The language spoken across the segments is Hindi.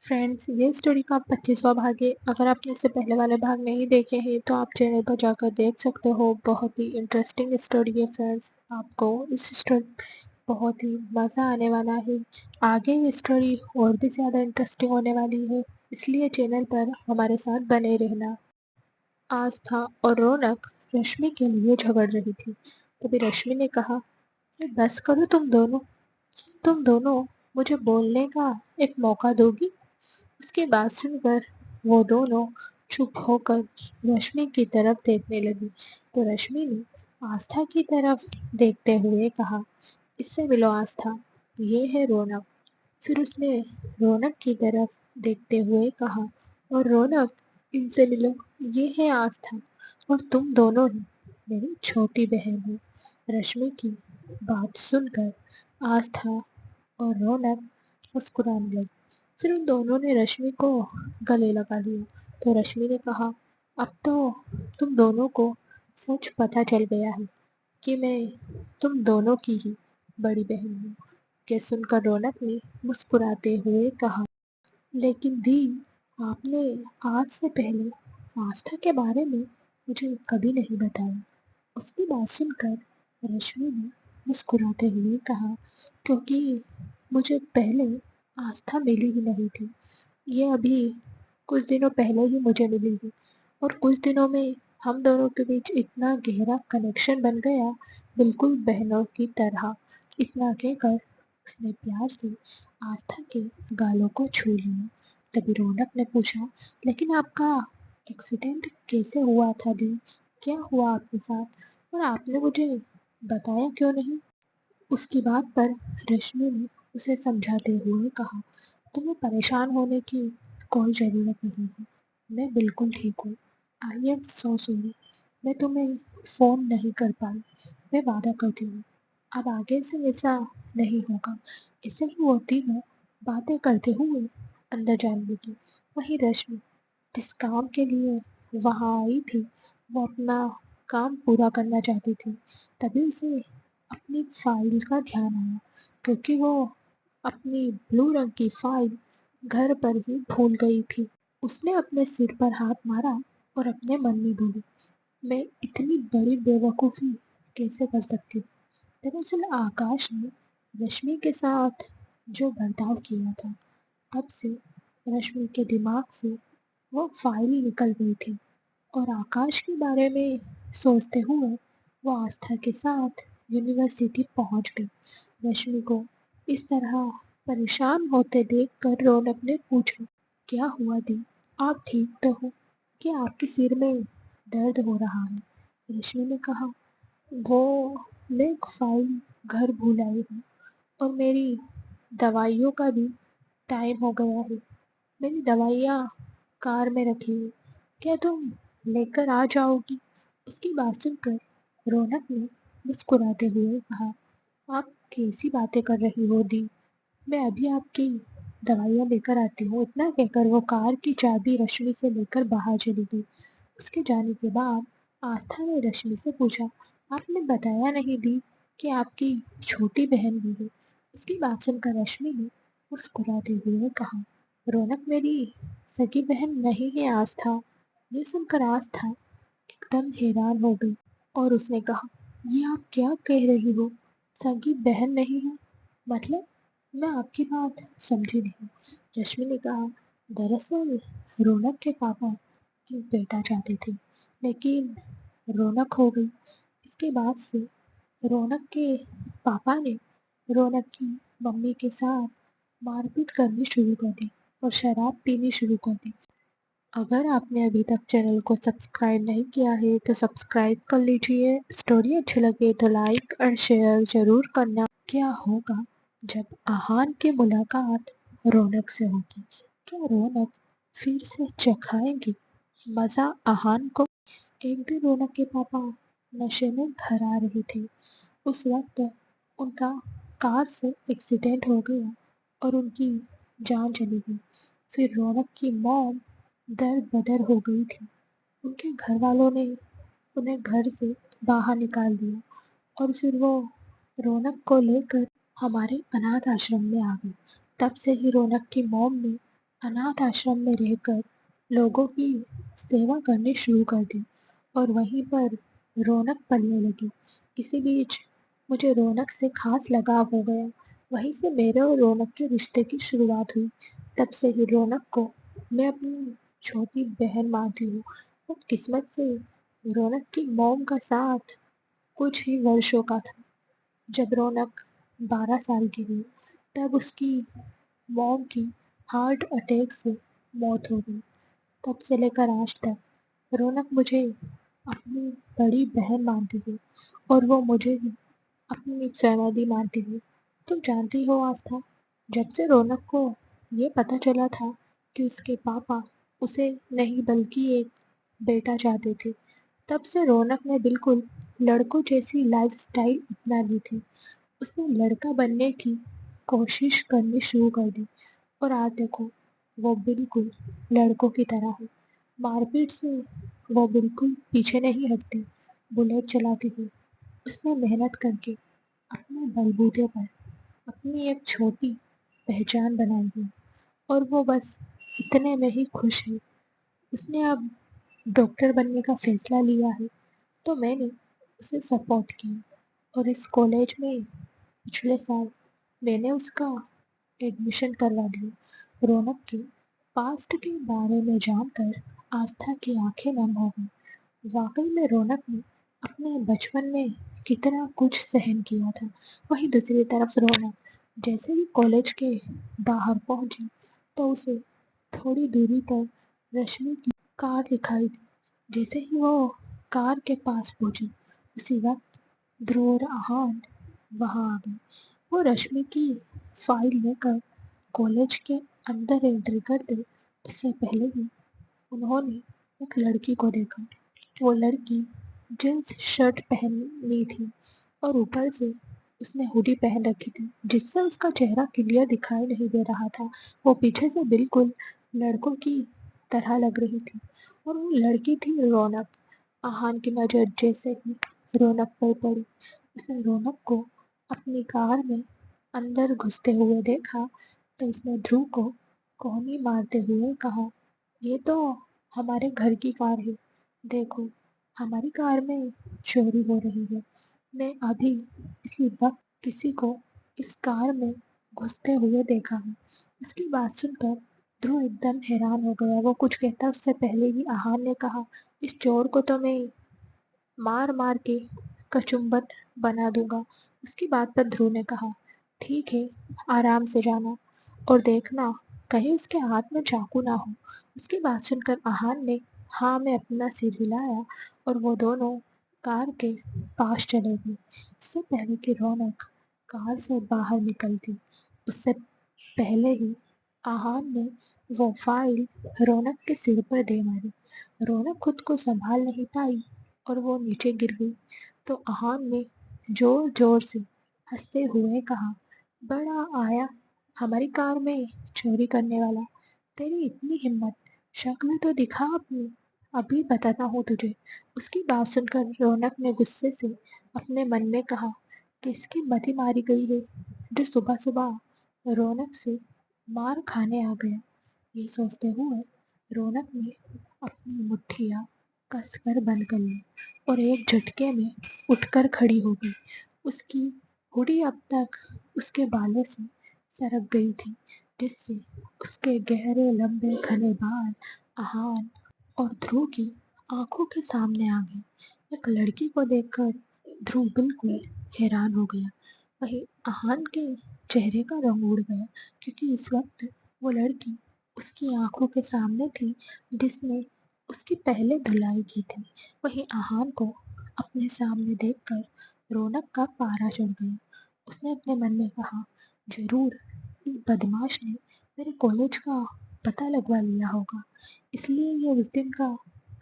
फ्रेंड्स, ये स्टोरी का 25वां भाग है। अगर आपने इससे पहले वाले भाग नहीं देखे हैं तो आप चैनल पर जाकर देख सकते हो। बहुत ही इंटरेस्टिंग स्टोरी है फ्रेंड्स। आपको इस स्टोरी बहुत ही मज़ा आने वाला है। आगे ये स्टोरी और भी ज़्यादा इंटरेस्टिंग होने वाली है, इसलिए चैनल पर हमारे साथ बने रहना। आस्था और रौनक रश्मि के लिए झगड़ रही थी। तभी रश्मि ने कहा, बस करो तुम दोनों मुझे बोलने का एक मौका दोगी। उसकी बात सुनकर वो दोनों चुप होकर रश्मि की तरफ देखने लगी। तो रश्मि ने आस्था की तरफ देखते हुए कहा, इससे मिलो आस्था, ये है रौनक। फिर उसने रौनक की तरफ देखते हुए कहा, और रौनक, इनसे मिलो, ये है आस्था, और तुम दोनों ही मेरी छोटी बहन हो। रश्मि की बात सुनकर आस्था और रौनक मुस्कुराने लगी। फिर उन दोनों ने रश्मि को गले लगा लिया। तो रश्मि ने कहा, अब तो तुम दोनों को सच पता चल गया है कि मैं तुम दोनों की ही बड़ी बहन हूँ। के सुनकर रौनक ने मुस्कुराते हुए कहा, लेकिन दी, आपने आज से पहले आस्था के बारे में मुझे कभी नहीं बताया। उसकी बात सुनकर रश्मि ने मुस्कुराते हुए कहा, क्योंकि मुझे पहले आस्था मिली ही नहीं थी। ये अभी कुछ दिनों पहले ही मुझे मिली है, और कुछ दिनों में हम दोनों के बीच इतना गहरा कनेक्शन बन गया, बिल्कुल बहनों की तरह। इतना कहकर उसने प्यार से आस्था के गालों को छू लिया। तभी रौनक ने पूछा, लेकिन आपका एक्सीडेंट कैसे हुआ था दी? क्या हुआ आपके साथ, और आपने मुझे बताया क्यों नहीं? उसकी बात पर रश्मि ने उसे समझाते हुए कहा, तुम्हें परेशान होने की कोई ज़रूरत नहीं है। मैं बिल्कुल ठीक हूँ। I am so sorry. मैं तुम्हें फ़ोन नहीं कर पाई। मैं वादा करती हूँ, अब आगे से ऐसा नहीं होगा। ऐसे ही वो तीनों बातें करते हुए अंदर जाने लगी। वहीं रश्मि जिस काम के लिए वहाँ आई थी, वो अपना काम पूरा करना चाहती थी। तभी उसे अपनी फाइल का ध्यान आया, क्योंकि वो अपनी ब्लू रंग की फाइल घर पर ही भूल गई थी। उसने अपने सिर पर हाथ मारा और अपने मन में बोली, मैं इतनी बड़ी बेवकूफ़ी कैसे कर सकती हूँ। दरअसल आकाश ने रश्मि के साथ जो बर्ताव किया था, तब से रश्मि के दिमाग से वो फाइल निकल गई थी, और आकाश के बारे में सोचते हुए वो आस्था के साथ यूनिवर्सिटी पहुंच गई। रश्मि को इस तरह परेशान होते देखकर रौनक ने पूछा, क्या हुआ दी? आप ठीक तो हो? क्या आपके सिर में दर्द हो रहा है? रश्मि ने कहा, वो मैं एक फाइल घर भूल आई हूँ, और मेरी दवाइयों का भी टाइम हो गया है। मेरी दवाइयाँ कार में रखी है, क्या तुम लेकर आ जाओगी? उसकी बात सुनकर रौनक ने मुस्कुराते हुए कहा, आप कैसी बातें कर रही हो दी? मैं अभी आपकी दवाइयाँ लेकर आती हूँ। इतना कहकर वो कार की चाबी रश्मि से लेकर बाहर चली गई। उसके जाने के बाद आस्था ने रश्मि से पूछा, आपने बताया नहीं दी कि आपकी छोटी बहन भी है? उसकी बात सुनकर रश्मि ने मुस्कुराते हुए कहा, रौनक मेरी सगी बहन नहीं है आस्था। ये सुनकर आस्था एकदम हैरान हो गई, और उसने कहा, ये आप क्या कह रही हो? सगी बहन नहीं है मतलब? मैं आपकी बात समझी नहीं। रश्मि ने कहा, दरअसल रौनक के पापा एक बेटा चाहते थे, लेकिन रौनक हो गई। इसके बाद से रौनक के पापा ने रौनक की मम्मी के साथ मारपीट करनी शुरू कर दी और शराब पीनी शुरू कर दी। अगर आपने अभी तक चैनल को सब्सक्राइब नहीं किया है तो सब्सक्राइब कर लीजिए। स्टोरी अच्छी लगे तो लाइक और शेयर ज़रूर करना। क्या होगा जब आहान की मुलाकात रौनक से होगी? क्या रौनक फिर से चखाएंगी मज़ा आहान को? एक दिन रौनक के पापा नशे में घर आ रहे थे। उस वक्त उनका कार से एक्सीडेंट हो गया और उनकी जान चली गई। फिर रौनक की मॉम दर बदर हो गई थी। उनके घर वालों ने उन्हें घर से बाहर निकाल दिया, और फिर वो रौनक को लेकर हमारे अनाथ आश्रम में आ गई। तब से ही रौनक की मॉम ने अनाथ आश्रम में रहकर लोगों की सेवा करनी शुरू कर दी और वहीं पर रौनक पलने लगी। इसी बीच मुझे रौनक से खास लगाव हो गया। वहीं से मेरे और रौनक के रिश्ते की शुरुआत हुई। तब से ही रौनक को मैं अपनी छोटी बहन मानती हूँ। और किस्मत से रौनक की मॉम का साथ कुछ ही वर्षों का था। जब रौनक 12 साल की हुई तब उसकी मॉम की हार्ट अटैक से मौत हो गई। तब से लेकर आज तक रौनक मुझे अपनी बड़ी बहन मानती है और वो मुझे भी अपनी फैमिली मानती है। तुम जानती हो आस्था, जब से रौनक को ये पता चला था कि उसके पापा उसे नहीं बल्कि एक बेटा चाहते थे, तब से रौनक ने बिल्कुल लड़कों जैसी लाइफस्टाइल अपना ली थी। उसने लड़का बनने की कोशिश करनी शुरू कर दी और आज देखो वो बिल्कुल लड़कों की तरह है। मारपीट से वो बिल्कुल पीछे नहीं हटती, बुलेट चलाती है। उसने मेहनत करके अपने बलबूते पर अपनी एक छोटी पहचान बनाई है और वो बस इतने में ही खुश है। उसने अब डॉक्टर बनने का फैसला लिया है तो मैंने उसे सपोर्ट किया और इस कॉलेज में पिछले साल मैंने उसका एडमिशन करवा दिया। रौनक के पास्ट के बारे में जानकर आस्था की आंखें नम हो गई। वाकई में रौनक ने अपने बचपन में कितना कुछ सहन किया था। वहीं दूसरी तरफ रौनक जैसे ही कॉलेज के बाहर पहुंची तो उसे थोड़ी दूरी पर रश्मि की कार दिखाई दी। जैसे ही वो कार के पास पहुंची उसी वक्त ध्रुव और आहान वहां आ गए। वो रश्मि की फाइल लेकर कॉलेज के अंदर एंट्री करते इससे पहले ही उन्होंने एक लड़की को देखा। वो लड़की जींस शर्ट पहनी थी और ऊपर से उसने हुडी पहन रखी थी जिससे उसका चेहरा क्लियर दिखाई नहीं दे रहा था। वो पीछे से बिल्कुल लड़कों की तरह लग रही थी और वो लड़की थी रौनक। आहान की नज़र जैसे ही रौनक पर पड़ी उसने रौनक को अपनी कार में अंदर घुसते हुए देखा तो उसने ध्रुव को कोहनी मारते हुए कहा, ये तो हमारे घर की कार है। देखो, हमारी कार में चोरी हो रही है। मैं अभी इसी वक्त किसी को इस कार में घुसते हुए देखा है। इसकी बात सुनकर ध्रुव एकदम हैरान हो गया। वो कुछ कहता उससे पहले ही आहान ने कहा, इस चोर को तो मैं मार मार के कचुम्बत बना दूंगा। उसकी बात पर ध्रुव ने कहा, ठीक है, आराम से जाना और देखना कहीं उसके हाथ में चाकू ना हो। उसकी बात सुनकर आहान ने हाँ में अपना सिर हिलाया और वो दोनों कार के पास चले गए। इससे पहले कि रौनक कार से बाहर निकलती उससे पहले ही आहान ने वो फाइल रौनक के सिर पर दे मारी। रौनक खुद को संभाल नहीं पाई और वो नीचे गिर गई। तो आहान ने जोर जोर से हंसते हुए कहा, बड़ा आया हमारी कार में चोरी करने वाला। तेरी इतनी हिम्मत, शक्ल तो दिखा अपनी, अभी बताता हूँ तुझे। उसकी बात सुनकर रौनक ने गुस्से से अपने मन में कहा, किसकी मति मारी गई है जो सुबह सुबह रौनक से मार खाने आ गया। ये सोचते हुए रौनक ने अपनी मुट्ठियाँ कसकर बंद कर ली और एक झटके में उठकर खड़ी हो गई। उसकी हुडी अब तक उसके बालों से सरक गई थी जिससे उसके गहरे लंबे घने बाल आहान और ध्रुव की आंखों के सामने आ गए। एक लड़की को देखकर ध्रुव बिल्कुल हैरान हो गया। वहीं आहान के चेहरे का रंग उड़ गया क्योंकि इस वक्त वो लड़की उसकी आंखों के सामने थी जिसने उसकी पहले धुलाई की थी। वहीं आहान को अपने सामने देखकर रौनक का पारा चढ़ गया। उसने अपने मन में कहा, जरूर इस बदमाश ने मेरे कॉलेज का पता लगवा लिया होगा, इसलिए ये उस दिन का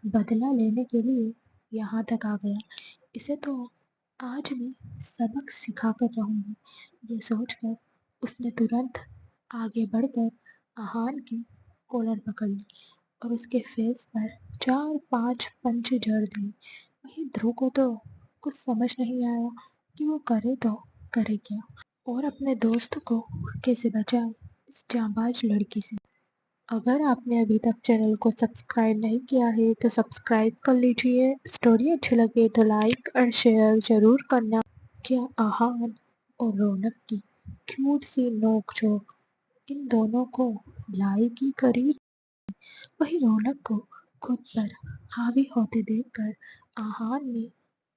बदला लेने के लिए यहाँ तक आ गया। इसे तो आज मैं सबक सिखा कर रहूँगी। ये सोचकर उसने तुरंत आगे बढ़कर आहान की कॉलर पकड़ ली और उसके फेस पर 4-5 पंच जड़ दिए। वहीं ध्रुव को तो कुछ समझ नहीं आया कि वो करे तो करे क्या और अपने दोस्त को कैसे बचाए इस जांबाज लड़की से। अगर आपने अभी तक चैनल को सब्सक्राइब नहीं किया है तो सब्सक्राइब कर लीजिए। स्टोरी अच्छी लगे तो लाइक और शेयर ज़रूर करना। क्या आहान और रौनक की क्यूट सी नोक-झोंक इन दोनों को लाई की करीब। वहीं रौनक को खुद पर हावी होते देखकर आहान ने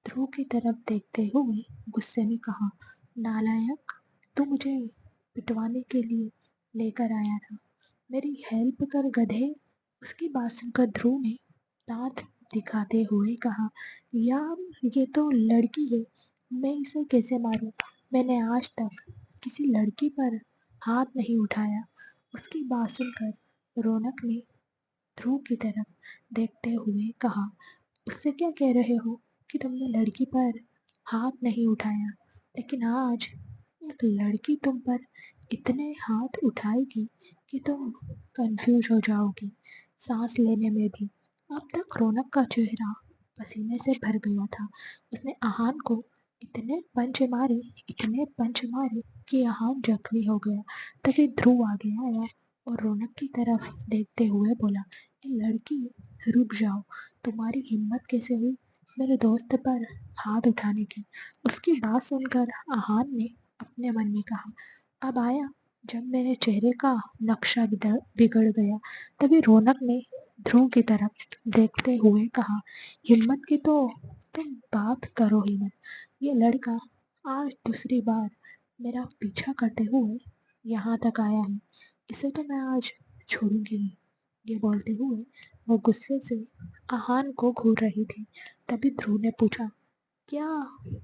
ध्रुव की तरफ देखते हुए गुस्से में कहा, नालायक, तू मुझे पिटवाने के लिए लेकर आया था। मेरी हेल्प कर गधे। उसकी बात सुनकर ध्रुव ने दांत दिखाते हुए कहा, यार ये तो लड़की है, मैं इसे कैसे मारूं? मैंने आज तक किसी लड़की पर हाथ नहीं उठाया। उसकी बात सुनकर रौनक ने ध्रुव की तरफ देखते हुए कहा, उससे क्या कह रहे हो कि तुमने लड़की पर हाथ नहीं उठाया, लेकिन आज एक लड़की तुम पर इतने हाथ उठाएगी कि तुम कंफ्यूज हो जाओगी सांस लेने में भी। अब तक रौनक का चेहरा पसीने से भर गया था। उसने आहान को इतने पंच मारे कि आहान जख्मी हो गया। तभी ध्रुव आगे आया और रौनक की तरफ देखते हुए बोला, लड़की, रुक जाओ, तुम्हारी हिम्मत कैसे हुई मेरे दोस्त पर हाथ उठाने की? उसकी बात सुनकर आहान ने अपने मन में कहा, अब आया जब मेरे चेहरे का नक्शा बिगड़ गया। तभी रौनक ने ध्रुव की तरफ देखते हुए कहा, हिम्मत की तो तुम बात करो ही मत। ये लड़का आज दूसरी बार मेरा पीछा करते हुए यहाँ तक आया है, इसे तो मैं आज छोड़ूंगी नहीं। ये बोलते हुए वो गुस्से से आहान को घूर रही थी। तभी ध्रुव ने पूछा, क्या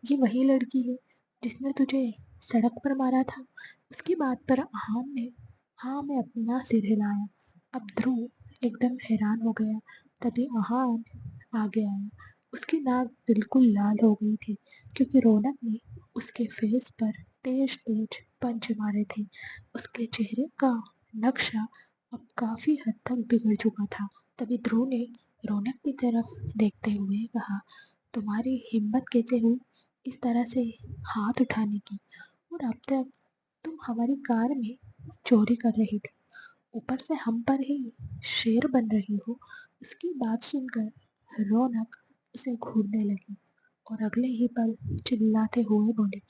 ये वही लड़की है जिसने तुझे सड़क पर मारा था? उसकी बात पर आहान ने हाँ में अपना सिर हिलाया। अब ध्रुव एकदम हैरान हो गया। तभी आहान आगे आया। उसकी नाक बिल्कुल लाल हो गई थी क्योंकि रौनक ने उसके फेस पर तेज तेज पंच मारे थे। उसके चेहरे का नक्शा अब काफी हद तक बिगड़ चुका था। तभी ध्रुव ने रौनक की तरफ देखते हुए कहा, तुम्हारी हिम्मत कैसे हुई इस तरह से हाथ उठाने की? और अब तक तुम हमारी कार में चोरी कर रही थी, ऊपर से हम पर ही शेर बन रही हो। उसकी बात सुनकर रौनक उसे घूरने लगी और अगले ही पल चिल्लाते हुए बोली,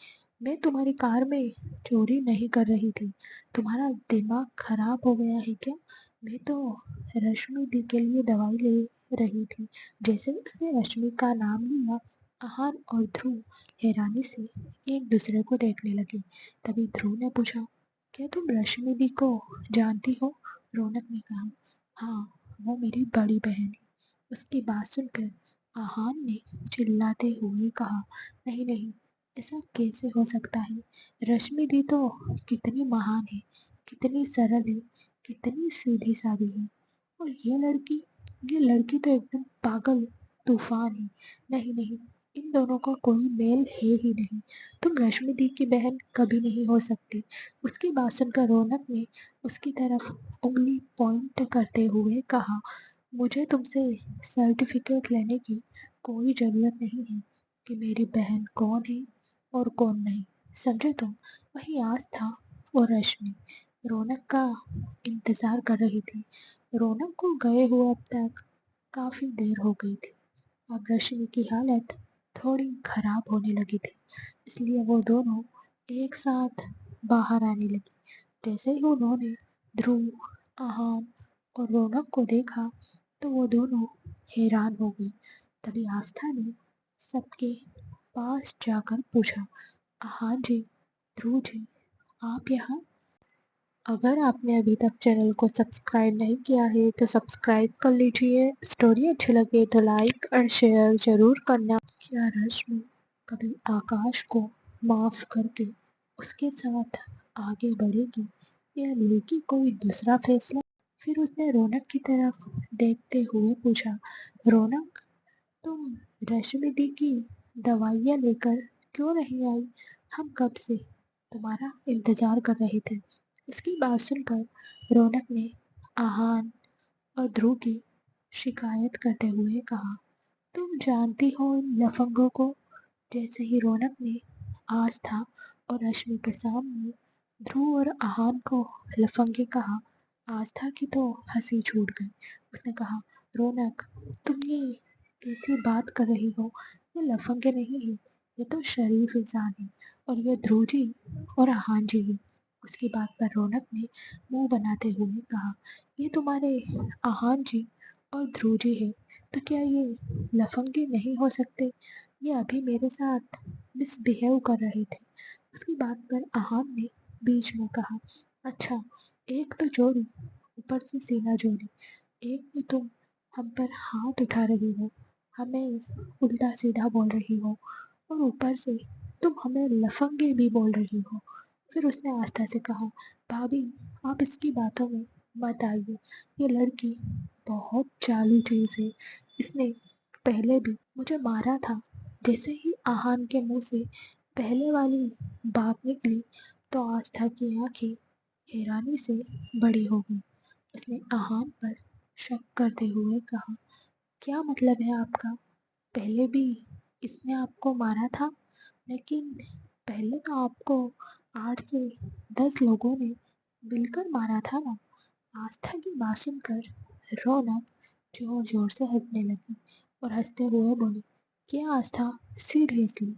मैं तुम्हारी कार में चोरी नहीं कर रही थी। तुम्हारा दिमाग खराब हो गया है क्या? मैं तो रश्मि दी के लिए दवाई ले रही थी। जैसे उसने रश्मि का नाम लिया, आहान और ध्रुव हैरानी से एक दूसरे को देखने लगे। तभी ध्रुव ने पूछा, क्या तुम रश्मि दी को जानती हो? रौनक ने कहा, हाँ, वो मेरी बड़ी बहन है। उसकी बात सुनकर आहान ने चिल्लाते हुए कहा, नहीं नहीं, ऐसा कैसे हो सकता है? रश्मि दी तो कितनी महान है, कितनी सरल है, कितनी सीधी सादी है। और ये लड़की तो एकदम पागल तूफान है। नहीं नहीं, इन दोनों का कोई मेल है ही नहीं। तुम रश्मि दी की बहन कभी नहीं हो सकती। उसकी बात सुनकर रौनक ने उसकी तरफ उंगली पॉइंट करते हुए कहा, मुझे तुमसे सर्टिफिकेट लेने की कोई ज़रूरत नहीं है कि मेरी बहन कौन है और कौन नहीं, समझे तुम? वही आस्था और रश्मि रौनक का इंतज़ार कर रही थी। रौनक को गए हुए अब तक काफ़ी देर हो गई थी। अब रश्मि की हालत थोड़ी खराब होने लगी थी, इसलिए वो दोनों एक साथ बाहर आने लगी। जैसे ही उन्होंने ध्रुव, आहान और रौनक को देखा तो वो दोनों हैरान हो गई। तभी आस्था ने सबके पास जाकर पूछा, आहान जी, ध्रुव जी, आप यहाँ? अगर आपने अभी तक चैनल को सब्सक्राइब नहीं किया है तो सब्सक्राइब कर लीजिए। स्टोरी अच्छी लगे तो लाइक और शेयर ज़रूर करना। क्या रश्मि कभी आकाश को माफ़ करके उसके साथ आगे बढ़ेगी या लेगी कोई दूसरा फैसला? फिर उसने रौनक की तरफ देखते हुए पूछा, रौनक, तुम रश्मि दी की दवाइयाँ लेकर क्यों नहीं आई? हम कब से तुम्हारा इंतज़ार कर रहे थे। उसकी बात सुनकर रौनक ने आहान और ध्रुव की शिकायत करते हुए कहा, तुम जानती हो इन लफंगों को? जैसे ही रौनक ने आस्था और रश्मि के सामने ध्रुव और आहान को लफंगे कहा, आस्था की तो हंसी छूट गई। उसने कहा, रौनक, तुम ये कैसी बात कर रही हो? ये लफंगे नहीं है, ये तो शरीफ इंसान है, और ये ध्रुव जी और आहान जी है। उसकी बात पर रौनक ने मुंह बनाते हुए कहा, ये तुम्हारे आहान जी और ध्रुव जी है, तो क्या ये लफंगे नहीं हो सकते? ये अभी मेरे साथ मिसबिहेव कर रहे थे। उसकी बात पर आहान ने बीच में कहा, अच्छा, एक तो चोरी, ऊपर से सीना चोरी, एक तो तुम हम पर हाथ उठा रही हो, हमें उल्टा सीधा बोल रही हो, और ऊपर से तुम हमें लफंगे भी बोल रही हो। फिर उसने आस्था से कहा, भाभी, आप इसकी बातों में मत आइए। ये लड़की बहुत चालू चीज है। इसने पहले भी मुझे मारा था। जैसे ही आहान के मुंह से पहले वाली बात निकली, तो आस्था की आंखें हैरानी से बड़ी हो गई। उसने आहान पर शक करते हुए कहा, क्या मतलब है आपका? पहले भी इसने आपको मारा था, लेकिन पहले तो आपको 8 से 10 लोगों ने मिलकर मारा था ना? आस्था की बात सुनकर रौनक जोर जोर से हंसने लगी और हंसते हुए बोली, क्या आस्था, सीरियसली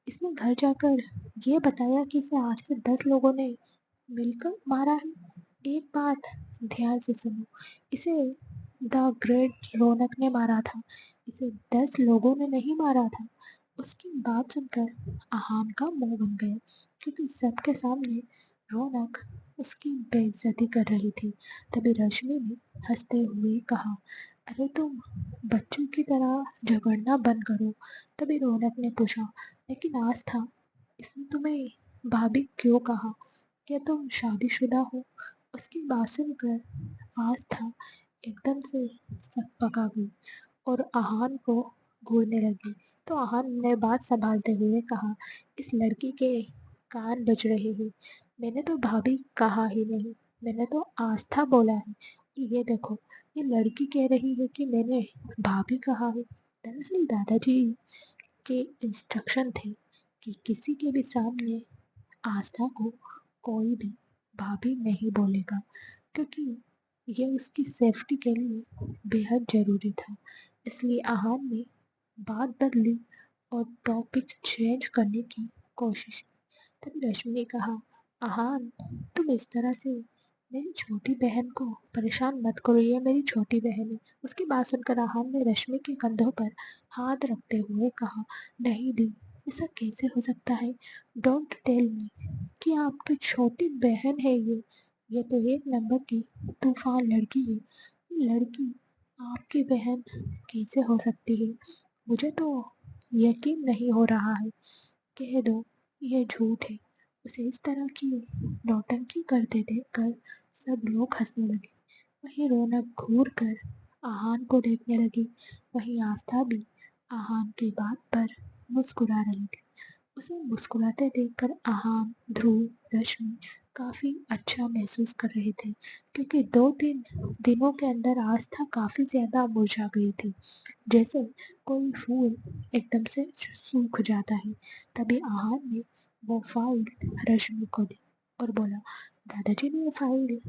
इसने घर जाकर ये बताया कि इसे 8 से 10 लोगों ने मिलकर मारा है? एक बात ध्यान से सुनो, इसे द ग्रेट रौनक ने मारा था, इसे 10 लोगों ने नहीं मारा था। उसकी बात सुनकर आहान का मुंह बन गया, क्योंकि सबके सामने रौनक उसकी बेइज्जती कर रही थी। तभी रश्मि ने हंसते हुए कहा, अरे तुम बच्चों की तरह झगड़ना बंद करो। तभी रौनक ने पूछा, लेकिन आस्था, इसने तुम्हें भाभी क्यों कहा? क्या तुम शादीशुदा हो? उसकी बात सुनकर आस्था एकदम से सकपका गई और आहान को घूरने लगी। तो आहान ने बात संभालते हुए कहा, इस लड़की के कान बज रहे हैं। मैंने तो भाभी कहा ही नहीं, मैंने तो आस्था बोला है। ये देखो, ये लड़की कह रही है कि मैंने भाभी कहा है। दरअसल दादाजी के इंस्ट्रक्शन थे कि किसी के भी सामने आस्था को कोई भी भाभी नहीं बोलेगा, क्योंकि ये उसकी सेफ्टी के लिए बेहद ज़रूरी था। इसलिए आहान ने बात बदली और टॉपिक चेंज करने की कोशिश की। तभी रश्मि ने कहा, आहान, तुम इस तरह से मेरी छोटी बहन को परेशान मत करो, ये मेरी छोटी बहन है। उसकी बात सुनकर आहान ने रश्मि के कंधों पर हाथ रखते हुए कहा, नहीं दी, ऐसा कैसे हो सकता है? डोंट टेल मी कि आपकी छोटी बहन है ये तो एक नंबर की तूफान लड़की है। ये लड़की आपकी बहन कैसे हो सकती है? मुझे तो यकीन नहीं हो रहा है। कह दो ये झूठ है। उसे इस तरह की नौटंकी करते देखकर सब लोग हंसने लगे। वहीं रौनक घूर कर आहान को देखने लगी। वहीं आस्था भी आहान की बात पर मुस्कुरा रही थी। उसे मुस्कुराते देखकर आहान, ध्रुव, रश्मि काफी अच्छा महसूस कर रहे थे, क्योंकि 2-3 दिनों के अंदर आस्था काफी ज्यादा मुरझा गई थी, जैसे कोई फूल एकदम से सूख जाता है। तभी आहान ने वो फाइल रश्मि को दी और बोला, दादाजी ने ये फाइल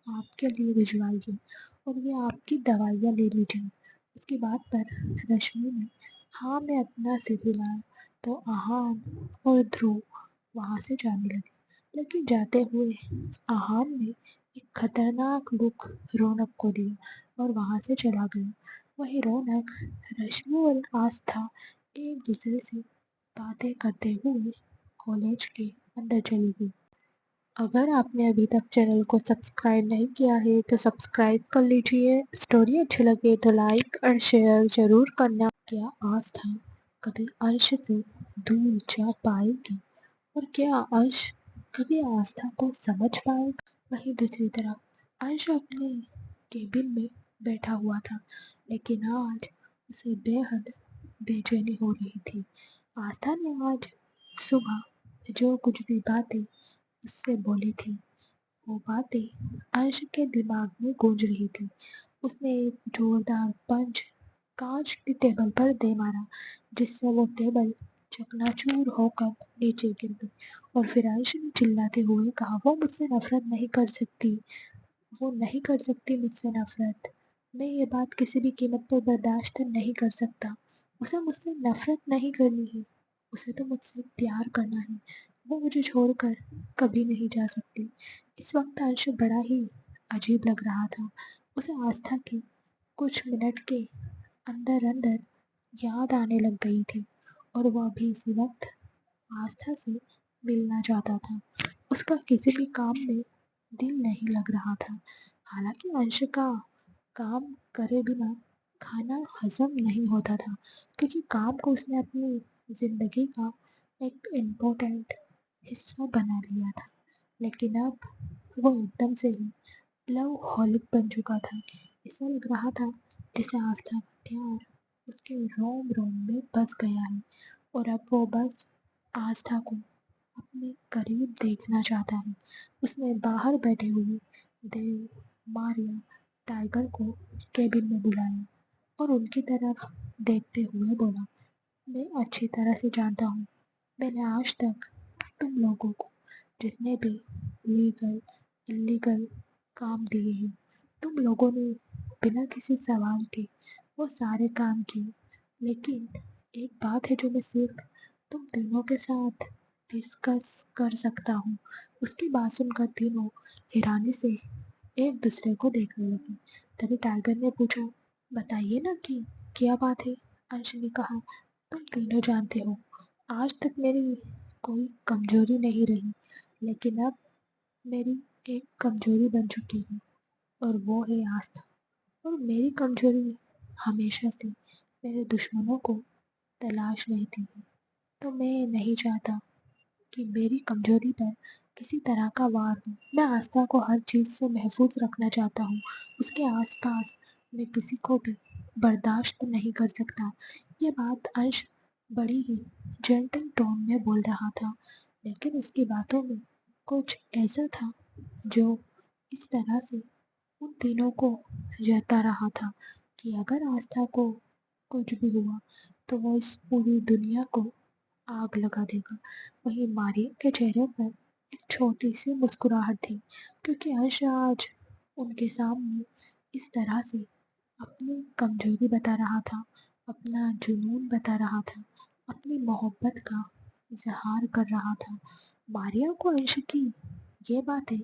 आपके लिए भिजवाई है, और ये आपकी दवाइयाँ ले लीजिए। उसकी बात पर रश्मि ने हाँ में अपना सिर हिलाया, तो आहान और ध्रुव वहाँ से जाने लगे। लेकिन जाते हुए आहान ने एक खतरनाक लुक रौनक को दिया और वहाँ से चला गया। वहीं रौनक, रश्मि और आस्था एक दूसरे से बातें करते हुए कॉलेज के अंदर चली गई। अगर आपने अभी तक चैनल को सब्सक्राइब नहीं किया है तो सब्सक्राइब कर लीजिए। स्टोरी अच्छी लगे तो लाइक और शेयर ज़रूर करना। क्या आस्था कभी अंश से दूर जा पाएगी, और क्या अंश कभी आस्था को समझ पाएगा? वहीं दूसरी तरफ अंश अपने केबिन में बैठा हुआ था, लेकिन आज उसे बेहद बेचैनी हो रही थी। आस्था ने आज सुबह जो कुछ भी बातें उससे बोली थी, वो बातें अंश के दिमाग में गूंज रही थी। उसने एक जोरदार पंच कांच की टेबल पर दे मारा, जिससे वो टेबल चकनाचूर होकर नीचे गिर गई। और फिर अंश ने चिल्लाते हुए कहा, वो मुझसे नफरत नहीं कर सकती, वो नहीं कर सकती मुझसे नफरत। मैं ये बात किसी भी कीमत पर बर्दाश्त नहीं कर सकता। उसे मुझसे नफरत नहीं करनी है, उसे तो मुझसे प्यार करना है। वो मुझे छोड़कर कभी नहीं जा सकती। इस वक्त अंश बड़ा ही अजीब लग रहा था। उसे आस्था की कुछ मिनट के अंदर अंदर याद आने लग गई थी, और वह भी इसी वक्त आस्था से मिलना चाहता था। उसका किसी भी काम में दिल नहीं लग रहा था। हालांकि अंश का काम करे बिना खाना हजम नहीं होता था, क्योंकि काम को उसने अपनी जिंदगी का एक इम्पोर्टेंट हिस्सा बना लिया था। लेकिन अब वो एकदम से ही लव हॉलिक बन चुका था। ऐसा लग रहा था जैसे आस्था का प्यार उसके रोम रोम में बस गया है, और अब वो बस आस्था को अपने करीब देखना चाहता है। उसने बाहर बैठे हुए देव, मारिया, टाइगर को केबिन में बुलाया और उनकी तरफ देखते हुए बोला, मैं अच्छी तरह से जानता हूँ, मैंने आज तक तुम लोगों को जितने भी लीगल इलीगल काम दिए हैं, तुम लोगों ने बिना किसी सवाल के वो सारे काम किए। लेकिन एक बात है जो मैं सिर्फ तुम तीनों के साथ डिस्कस कर सकता हूँ। उसकी बात सुनकर तीनों हैरानी से एक दूसरे को देखने लगे। तभी टाइगर ने पूछा, बताइए ना कि क्या बात है। अंश ने कहा, तुम तीनों जानते हो आज तक मेरी कोई कमजोरी नहीं रही, लेकिन अब मेरी एक कमजोरी बन चुकी है, और वो है आस्था। और मेरी कमजोरी हमेशा से मेरे दुश्मनों को तलाश रहती है। तो मैं नहीं चाहता कि मेरी कमजोरी पर किसी तरह का वार हो। मैं आस्था को हर चीज़ से महफूज रखना चाहता हूँ। उसके आसपास मैं किसी को भी बर्दाश्त नहीं कर सकता। ये बात अंश बड़ी ही जेंटल टोन में बोल रहा था, लेकिन उसकी बातों में कुछ ऐसा था जो इस तरह से उन तीनों को जता रहा था कि अगर आस्था को कुछ भी हुआ तो वो इस पूरी दुनिया को आग लगा देगा। वहीं मारिया के चेहरे पर एक छोटी सी मुस्कुराहट थी, क्योंकि अंश आज उनके सामने इस तरह से अपनी कमजोरी बता रहा था, अपना जुनून बता रहा था, अपनी मोहब्बत का इजहार कर रहा था। मारिया को अंश की ये बातें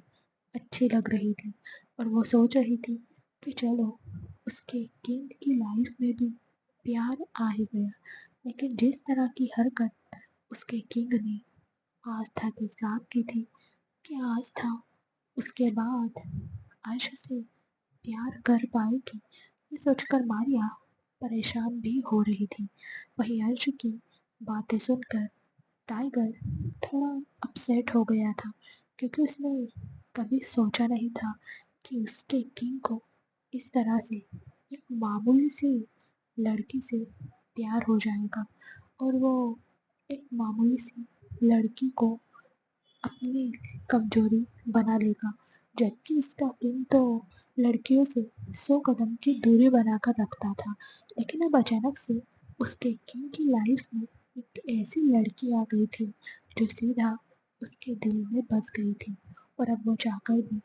अच्छी लग रही थी, और वो सोच रही थी कि चलो उसके किंग की लाइफ में भी प्यार आ ही गया। लेकिन जिस तरह की हरकत उसके किंग ने आस्था के साथ की थी, कि आस्था उसके बाद अंश से प्यार कर पाएगी, ये सोचकर मारिया परेशान भी हो रही थी। वहीं अंश की बातें सुनकर टाइगर थोड़ा अपसेट हो गया था, क्योंकि उसने कभी सोचा नहीं था कि उसके किंग को इस तरह से एक मामूली सी लड़की से प्यार हो जाएगा, और वो एक मामूली सी लड़की को अपनी कमजोरी बना लेगा। जबकि इसका किंग तो लड़कियों से 100 कदम की दूरी बनाकर रखता था। लेकिन अब अचानक से उसके किंग की लाइफ में एक ऐसी लड़की आ गई थी जो सीधा उसके दिल में बस गई थी, और अब वो चाहकर भी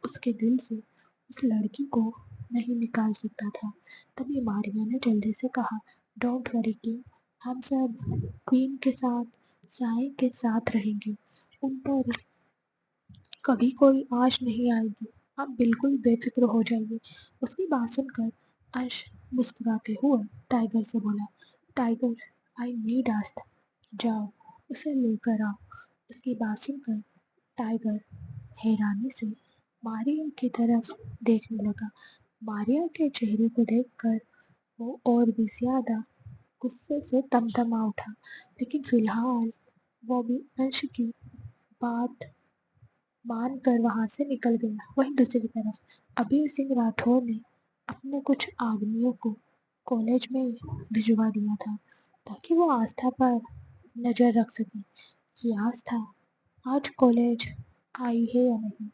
उसके दिल से उस लड़की को नहीं निकाल सकता था। तभी मारिया ने जल्दी से कहा, डोंट वरी किंग, हम सब क्वीन के साथ साई के साथ रहेंगे। उन पर कभी कोई आँच नहीं आएगी। आप बिल्कुल बेफ़िक्र हो जाइए। उसकी बात सुनकर अर्श मुस्कुराते हुए टाइगर से बोला, टाइगर, आई नीड आस्था, जाओ उसे लेकर आओ। उसकी बात सुनकर टाइगर हैरानी से मारिया की तरफ देखने लगा। मारिया के चेहरे को देखकर वो और भी ज़्यादा गुस्से से तमतमा उठा, लेकिन फिलहाल वो भी अंश की बात मानकर वहां से निकल गया। वहीं दूसरी तरफ अबीर सिंह राठौर ने अपने कुछ आदमियों को कॉलेज में भिजवा दिया था, ताकि वो आस्था पर नज़र रख सके कि आस्था आज कॉलेज आई है या नहीं।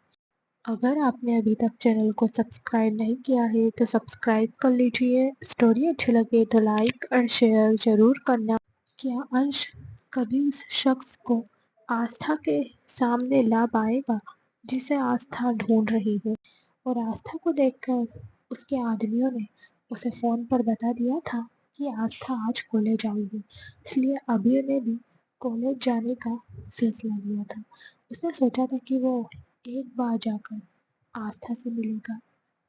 अगर आपने अभी तक चैनल को सब्सक्राइब नहीं किया है तो सब्सक्राइब कर लीजिए। स्टोरी अच्छी लगे तो लाइक और शेयर ज़रूर करना। क्या अंश कभी उस शख्स को आस्था के सामने ला पाएगा जिसे आस्था ढूंढ रही है? और आस्था को देखकर उसके आदमियों ने उसे फ़ोन पर बता दिया था कि आस्था आज कॉलेज आएगी, इसलिए अभी ने भी कॉलेज जाने का फैसला लिया था। उसने सोचा था कि वो एक बार जाकर आस्था से मिलेगा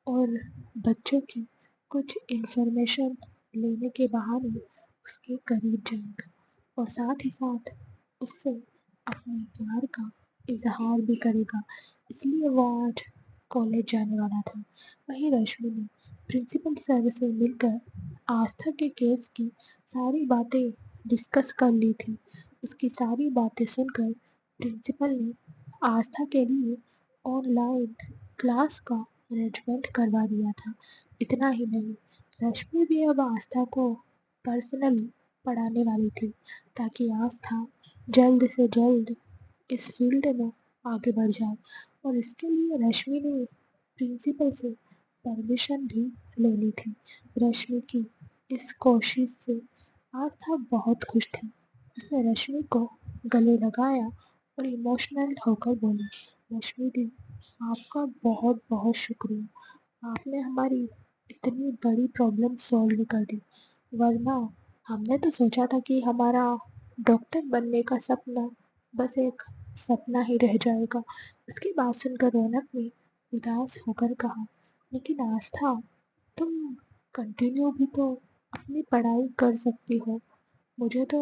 और बच्चों की कुछ इन्फॉर्मेशन लेने के बहाने उसके करीब जाएगा और साथ ही साथ उससे अपने प्यार का इजहार भी करेगा, इसलिए वो आज कॉलेज जाने वाला था। वहीं रश्मि ने प्रिंसिपल सर से मिलकर आस्था के केस की सारी बातें डिस्कस कर ली थी। उसकी सारी बातें सुनकर प्रिंसिपल ने आस्था के लिए ऑनलाइन क्लास का अरेंजमेंट करवा दिया था। इतना ही नहीं, रश्मि भी अब आस्था को पर्सनली पढ़ाने वाली थी ताकि आस्था जल्द से जल्द इस फील्ड में आगे बढ़ जाए और इसके लिए रश्मि ने प्रिंसिपल से परमिशन भी ले ली थी। रश्मि की इस कोशिश से आस्था बहुत खुश थी। उसने रश्मि को गले लगाया और इमोशनल होकर बोली, रश्मि दी, आपका बहुत बहुत शुक्रिया। आपने हमारी इतनी बड़ी प्रॉब्लम सॉल्व कर दी, वरना हमने तो सोचा था कि हमारा डॉक्टर बनने का सपना बस एक सपना ही रह जाएगा। उसकी बात सुनकर रौनक ने उदास होकर कहा, लेकिन आस्था, तुम कंटिन्यू भी तो अपनी पढ़ाई कर सकती हो। मुझे तो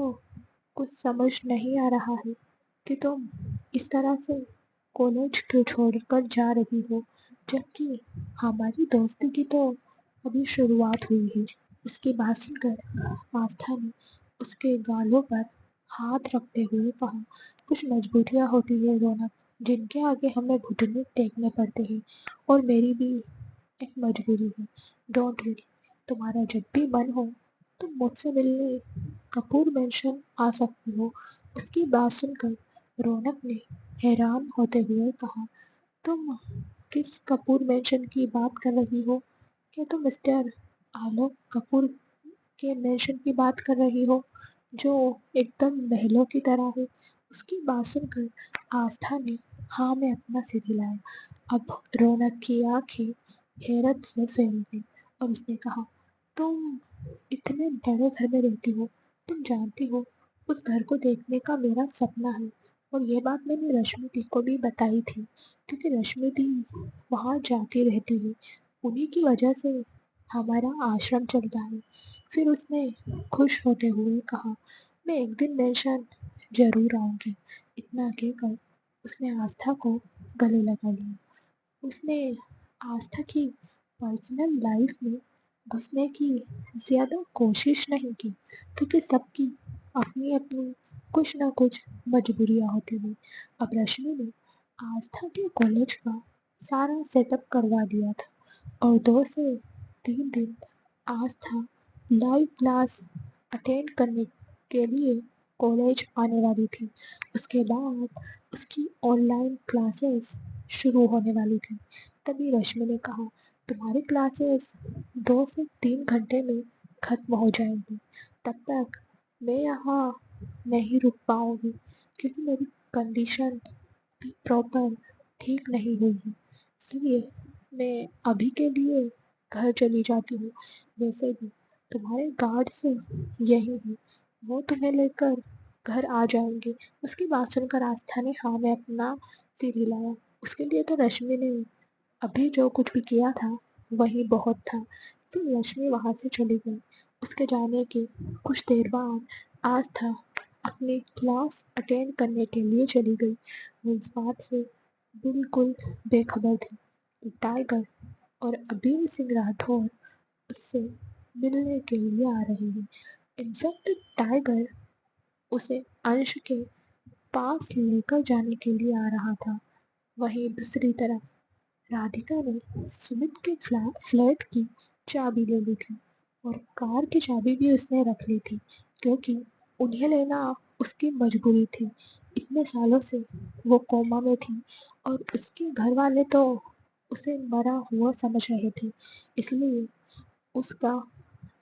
कुछ समझ नहीं आ रहा है कि तुम इस तरह से कॉलेज क्यों छोड़कर जा रही हो, जबकि हमारी दोस्ती की तो अभी शुरुआत हुई है। उसकी बात सुनकर आस्था ने उसके गालों पर हाथ रखते हुए कहा, कुछ मजबूरियां होती है रौनक, जिनके आगे हमें घुटने टेकने पड़ते हैं, और मेरी भी एक मजबूरी है। डोंट वरी, तुम्हारा जब भी मन हो तुम मुझसे मिलने कपूर मेंशन आ सकती हो। उसकी बात सुनकर रौनक ने हैरान होते हुए कहा, तुम किस कपूर मेंशन की बात कर रही हो? क्या तुम मिस्टर आलोक कपूर के मेंशन की बात कर रही हो, जो एकदम महलों की तरह है? उसकी बात सुनकर आस्था ने हाँ में अपना सिर हिलाया। अब रौनक की आंखें हैरत से फैल गई और उसने कहा, तुम इतने बड़े घर में रहती हो, तुम जानती हो उस घर को देखने का मेरा सपना है। और ये बात मैंने रश्मि दी को भी बताई थी, क्योंकि रश्मि दी वहाँ जाती रहती है, उन्हीं की वजह से हमारा आश्रम चलता है। फिर उसने खुश होते हुए कहा, मैं एक दिन मेंशन जरूर आऊंगी। इतना कहकर उसने आस्था को गले लगा लिया। उसने आस्था की पर्सनल लाइफ में घुसने की ज़्यादा कोशिश नहीं की, क्योंकि सबकी अपनी अपनी कुछ ना कुछ मजबूरियां होती हैं। अब रश्मि ने आस्था के कॉलेज का सारा सेटअप करवा दिया था और 2 से 3 दिन आस्था लाइव क्लास अटेंड करने के लिए कॉलेज आने वाली थी। उसके बाद उसकी ऑनलाइन क्लासेस शुरू होने वाली थी। तभी रश्मि ने कहा, तुम्हारी क्लासेस 2 से 3 घंटे में खत्म हो जाएंगी, तब तक मैं यहाँ नहीं रुक पाऊंगी, क्योंकि मेरी कंडीशन भी प्रॉपर ठीक नहीं हुई है, इसलिए मैं अभी के लिए घर चली जाती हूँ। वैसे भी तुम्हारे गार्ड से यही है, वो तुम्हें लेकर घर आ जाएंगे। उसकी बात सुनकर आस्था ने हाँ में अपना सिर हिलाया। उसके लिए तो रश्मि ने अभी जो कुछ भी किया था वही बहुत था। फिर रश्मि वहाँ से चली गई। उसके जाने के कुछ देर बाद आस्था अपनी क्लास अटेंड करने के लिए चली गई। वो इस बात से बिल्कुल बेखबर थी कि टाइगर और अबीर सिंह राठौर उससे मिलने के लिए आ रहे हैं। इनफैक्ट टाइगर उसे अंश के पास लेकर जाने के लिए आ रहा था। वहीं दूसरी तरफ राधिका ने सुमित के फ्लैट की चाबी ले ली थी और कार की चाबी भी उसने रख ली थी, क्योंकि उन्हें लेना उसकी मजबूरी थी। इतने सालों से वो कोमा में थी और उसके घर वाले तो उसे मरा हुआ समझ रहे थे, इसलिए उसका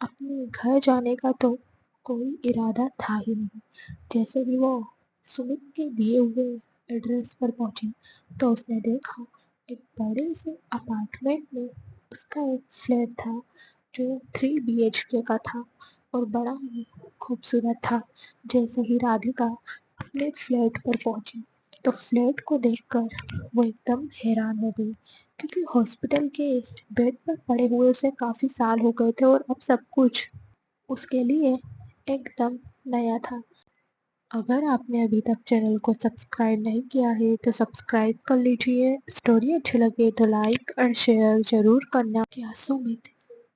अपने घर जाने का तो कोई इरादा था ही नहीं। जैसे ही वो सुमित के दिए हुए एड्रेस पर पहुंची तो उसने देखा एक बड़े से अपार्टमेंट में उसका एक फ्लैट था जो 3 BHK का था और बड़ा ही खूबसूरत था। जैसे ही राधिका अपने फ्लैट पर पहुंची तो फ्लैट को देखकर वो एकदम हैरान हो गई, क्योंकि हॉस्पिटल के बेड पर पड़े हुए उसे काफ़ी साल हो गए थे और अब सब कुछ उसके लिए एकदम नया था। अगर आपने अभी तक चैनल को सब्सक्राइब नहीं किया है तो सब्सक्राइब कर लीजिए। स्टोरी अच्छी लगे तो लाइक और शेयर ज़रूर करना। क्या सुमित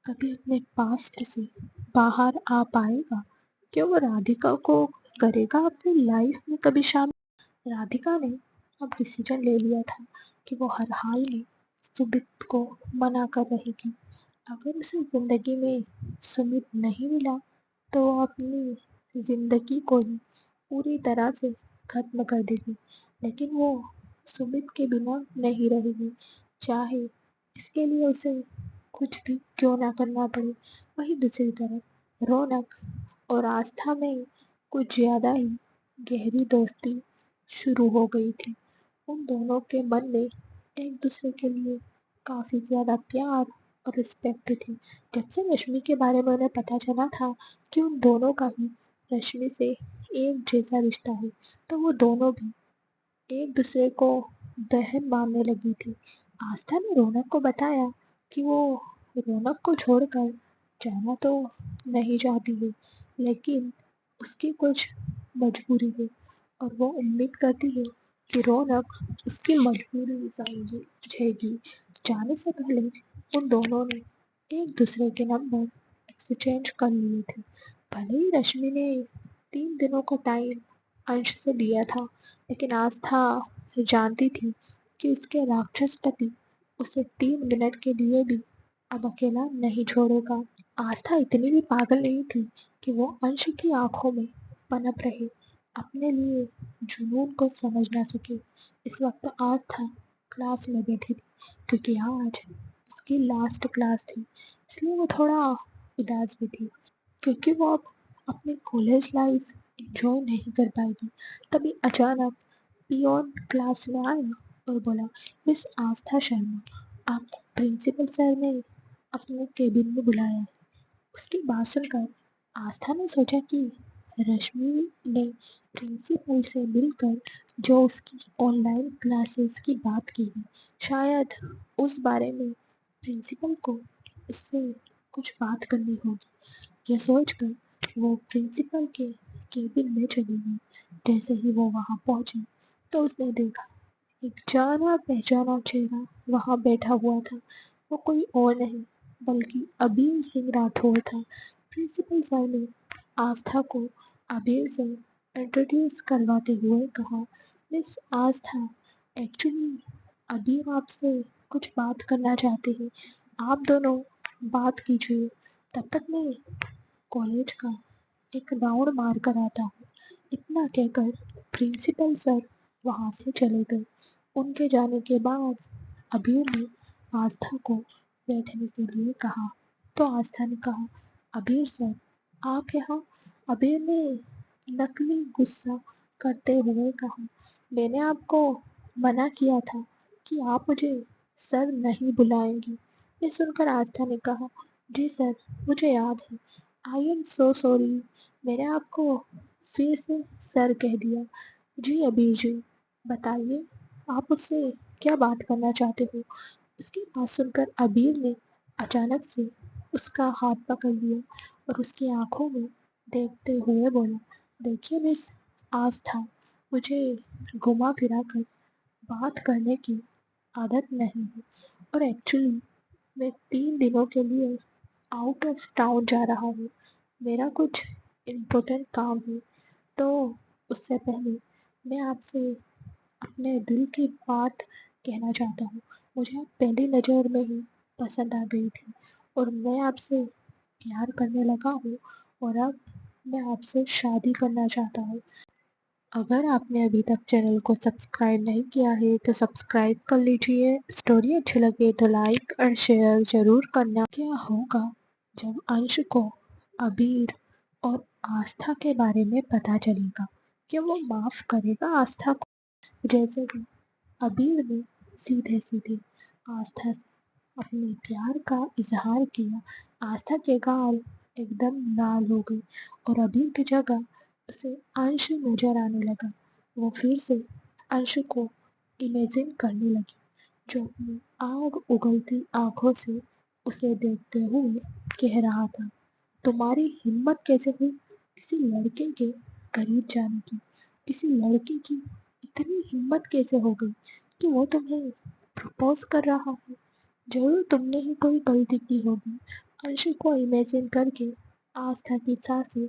कभी अपने पास्ट से बाहर आ पाएगा? क्या वो राधिका को करेगा अपनी लाइफ में कभी शामिल? राधिका ने अब डिसीजन ले लिया था कि वो हर हाल में सुमित को मना कर रहेगी। अगर उसे ज़िंदगी में सुमित नहीं मिला तो वो अपनी ज़िंदगी को ही पूरी तरह से ख़त्म कर देगी, लेकिन वो सुमित के बिना नहीं रहेगी, चाहे इसके लिए उसे कुछ भी क्यों ना करना पड़े। वहीं दूसरी तरफ रौनक और आस्था में कुछ ज़्यादा ही गहरी दोस्ती शुरू हो गई थी। उन दोनों के मन में एक दूसरे के लिए काफ़ी ज़्यादा प्यार और रिस्पेक्ट थी। जब से रश्मि के बारे में उन्हें पता चला था कि उन दोनों का ही रश्मि से एक जैसा रिश्ता है, तो वो दोनों भी एक दूसरे को बहन मानने लगी थी। आस्था ने रौनक को बताया कि वो रौनक को छोड़कर जाना तो नहीं चाहती है, लेकिन उसकी कुछ मजबूरी है और वो उम्मीद करती है कि रौनक उसकी मजबूरी समझेगी। जाने से पहले उन दोनों ने एक दूसरे के नंबर एक्सचेंज कर लिए थे। भले ही रश्मि ने 3 दिनों का टाइम अंश से लिया था, लेकिन आस्था जानती थी कि उसके राक्षस पति उसे 3 मिनट के लिए भी अब अकेला नहीं छोड़ेगा। आस्था इतनी भी पागल नहीं थी कि वो अंश की आंखों में पनप रहे अपने लिए जुनून को समझ ना सके। इस वक्त आस्था क्लास में बैठी थी, क्योंकि आज उसकी लास्ट क्लास थी, इसलिए वो थोड़ा उदास भी थी, क्योंकि वो अब अपनी कॉलेज लाइफ एंजॉय नहीं कर पाएगी। तभी अचानक पियोन क्लास में आया और बोला, मिस आस्था शर्मा, आपको प्रिंसिपल सर ने अपने केबिन में बुलाया है। उसकी बात सुनकर आस्था ने सोचा कि रश्मि ने प्रिंसिपल से मिलकर जो उसकी ऑनलाइन क्लासेस की बात की है, शायद उस बारे में प्रिंसिपल को उससे कुछ बात करनी होगी। यह सोचकर वो प्रिंसिपल के केबिन में चली गई। जैसे ही वो वहां पहुंची तो उसने देखा एक जाना पहचाना चेहरा वहां बैठा हुआ था। वो कोई और नहीं बल्कि अबीर सिंह राठौर था। प्रिंसिपल सर ने आस्था को अबीर से इंट्रोड्यूस करवाते हुए कहा, मिस आस्था, एक्चुअली अबीर आपसे कुछ बात करना चाहते हैं। आप दोनों बात कीजिए, तब तक मैं कॉलेज का एक राउंड मार कर आता हूँ। इतना कहकर प्रिंसिपल सर वहाँ से चले गए। उनके जाने के बाद अबीर ने आस्था को बैठने के लिए कहा, तो आस्था ने कहा, अबीर सर आप यहाँ? अबीर ने नकली गुस्सा करते हुए कहा, मैंने आपको मना किया था कि आप मुझे सर नहीं बुलाएंगे। ये सुनकर आस्था ने कहा, जी सर, मुझे याद है। आई एम सो सॉरी, मैंने आपको फिर से सर कह दिया। जी अबीर जी, बताइए आप उससे क्या बात करना चाहते हो? उसकी बात सुनकर अबीर ने अचानक से उसका हाथ पकड़ लिया और उसकी आंखों में देखते हुए बोला, देखिए मिस आस्था, मुझे घुमा फिरा कर बात करने की आदत नहीं है और एक्चुअली मैं 3 दिनों के लिए आउट ऑफ टाउन जा रहा हूँ। मेरा कुछ इम्पोर्टेंट काम है, तो उससे पहले मैं आपसे अपने दिल की बात कहना चाहता हूँ। मुझे आप पहली नज़र में ही पसंद आ गई थी और मैं आपसे प्यार करने लगा हूँ और अब मैं आपसे शादी करना चाहता हूँ। अगर आपने अभी तक चैनल को सब्सक्राइब नहीं किया है तो सब्सक्राइब कर लीजिए। स्टोरी अच्छी लगे तो लाइक और शेयर ज़रूर करना। क्या होगा जब अंश को अबीर और आस्था के बारे में पता चलेगा? क्या वो माफ़ करेगा आस्था को, जैसे कि अबीर ने सीधे सीधे आस्था से अपने प्यार का इजहार किया। आस्था के गाल एकदम लाल हो गई और अबीर की जगह उसे अंश नजर आने लगा। वो फिर से अंश को इमेजिन करने लगी जो अपनी आग उगलती आंखों से उसे देखते हुए कह रहा था, तुम्हारी हिम्मत कैसे हुई किसी लड़के के करीब जाने की? किसी लड़के की इतनी हिम्मत कैसे हो गई कि वो तुम्हें प्रपोज कर रहा है? जरूर तुमने ही कोई गलती की होगी। अंशु को इमेजिन करके आस्था की सांसें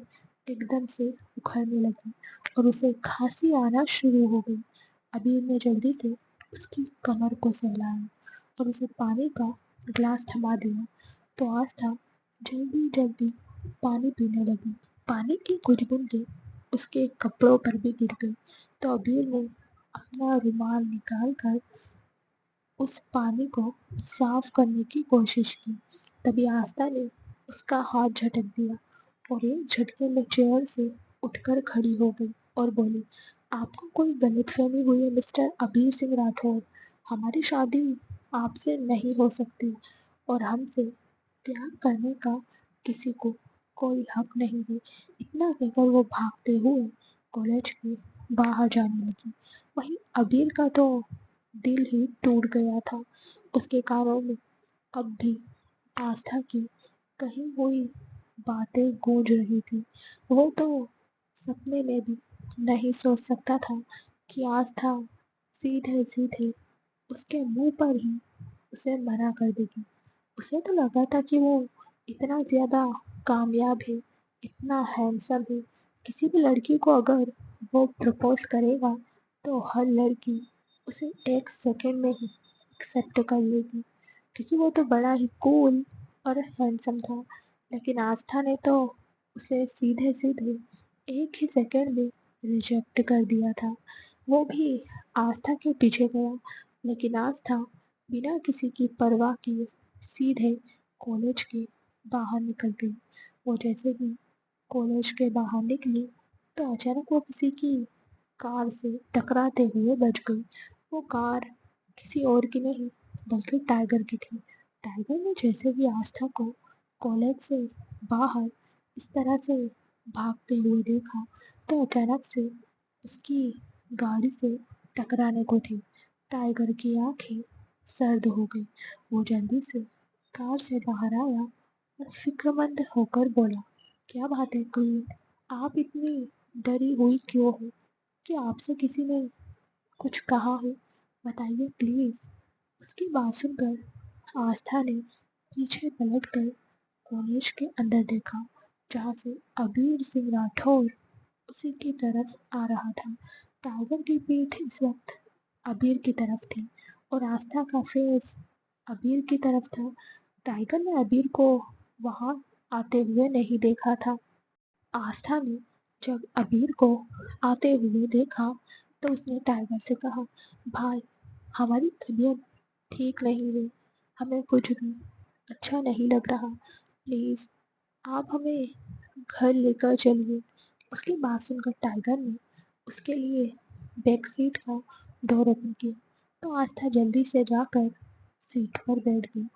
एकदम से उखड़ने लगी और उसे खांसी आना शुरू हो गई। अबीर ने जल्दी से उसकी कमर को सहलाया और उसे पानी का ग्लास थमा दिया तो आस्था जल्दी जल्दी पानी पीने लगी। पानी की कुछ बूंदें उसके कपड़ों पर भी गिर गई तो अबीर ने अपना रुमाल निकाल कर उस पानी को साफ करने की कोशिश की। तभी आस्था ने उसका हाथ झटक दिया और एक झटके में चेयर से उठकर खड़ी हो गई और बोली, आपको कोई गलतफहमी हुई है मिस्टर अबीर सिंह राठौर। हमारी शादी आपसे नहीं हो सकती और हमसे प्यार करने का किसी को कोई हक नहीं है। इतना कहकर वो भागते हुए कॉलेज के बाहर जाने लगी। वहीं अबीर का तो दिल ही टूट गया था। उसके कानों में अब भी आस्था की कही हुई बातें गूंज रही थी। वो तो सपने में भी नहीं सोच सकता था कि आस्था सीधे सीधे उसके मुंह पर ही उसे मना कर देगी। उसे तो लगा था कि वो इतना ज़्यादा कामयाब है, इतना हैंडसम है, किसी भी लड़की को अगर वो प्रपोज करेगा तो हर लड़की उसे एक सेकंड में ही एक्सेप्ट कर लेगी क्योंकि वो तो बड़ा ही कूल और हैंडसम था। लेकिन आस्था ने तो उसे सीधे सीधे एक ही सेकंड में रिजेक्ट कर दिया था। वो भी आस्था के पीछे गया लेकिन आस्था बिना किसी की परवाह किए सीधे कॉलेज के बाहर निकल गई। वो जैसे ही कॉलेज के बाहर निकली तो अचानक वो किसी की कार से टकराते हुए बच गई। वो कार किसी और की नहीं बल्कि टाइगर की थी। टाइगर ने जैसे ही आस्था को कॉलेज से बाहर इस तरह से भागते हुए देखा तो अचानक से उसकी गाड़ी से टकराने को थी। टाइगर की आंखें सर्द हो गई। वो जल्दी से कार से बाहर आया और फिक्रमंद होकर बोला, क्या बात है क्वीन, आप इतनी डरी हुई क्यों हो? कि आपसे किसी ने कुछ कहा है? बताइए प्लीज। उसकी बात सुनकर आस्था ने पीछे पलटकर कॉलेज के अंदर देखा जहाँ से अबीर सिंह राठौर उसी की तरफ आ रहा था। टाइगर की पीठ इस वक्त अबीर की तरफ थी और आस्था का फेस अबीर की तरफ था। टाइगर ने अबीर को वहां आते हुए नहीं देखा था। आस्था ने जब अबीर को आते हुए देखा तो उसने टाइगर से कहा, भाई हमारी तबीयत ठीक नहीं है, हमें कुछ भी अच्छा नहीं लग रहा, प्लीज़ आप हमें घर लेकर चलिए। उसकी बात सुनकर टाइगर ने उसके लिए बैक सीट का डोर ओपन किया तो आस्था जल्दी से जाकर सीट पर बैठ गई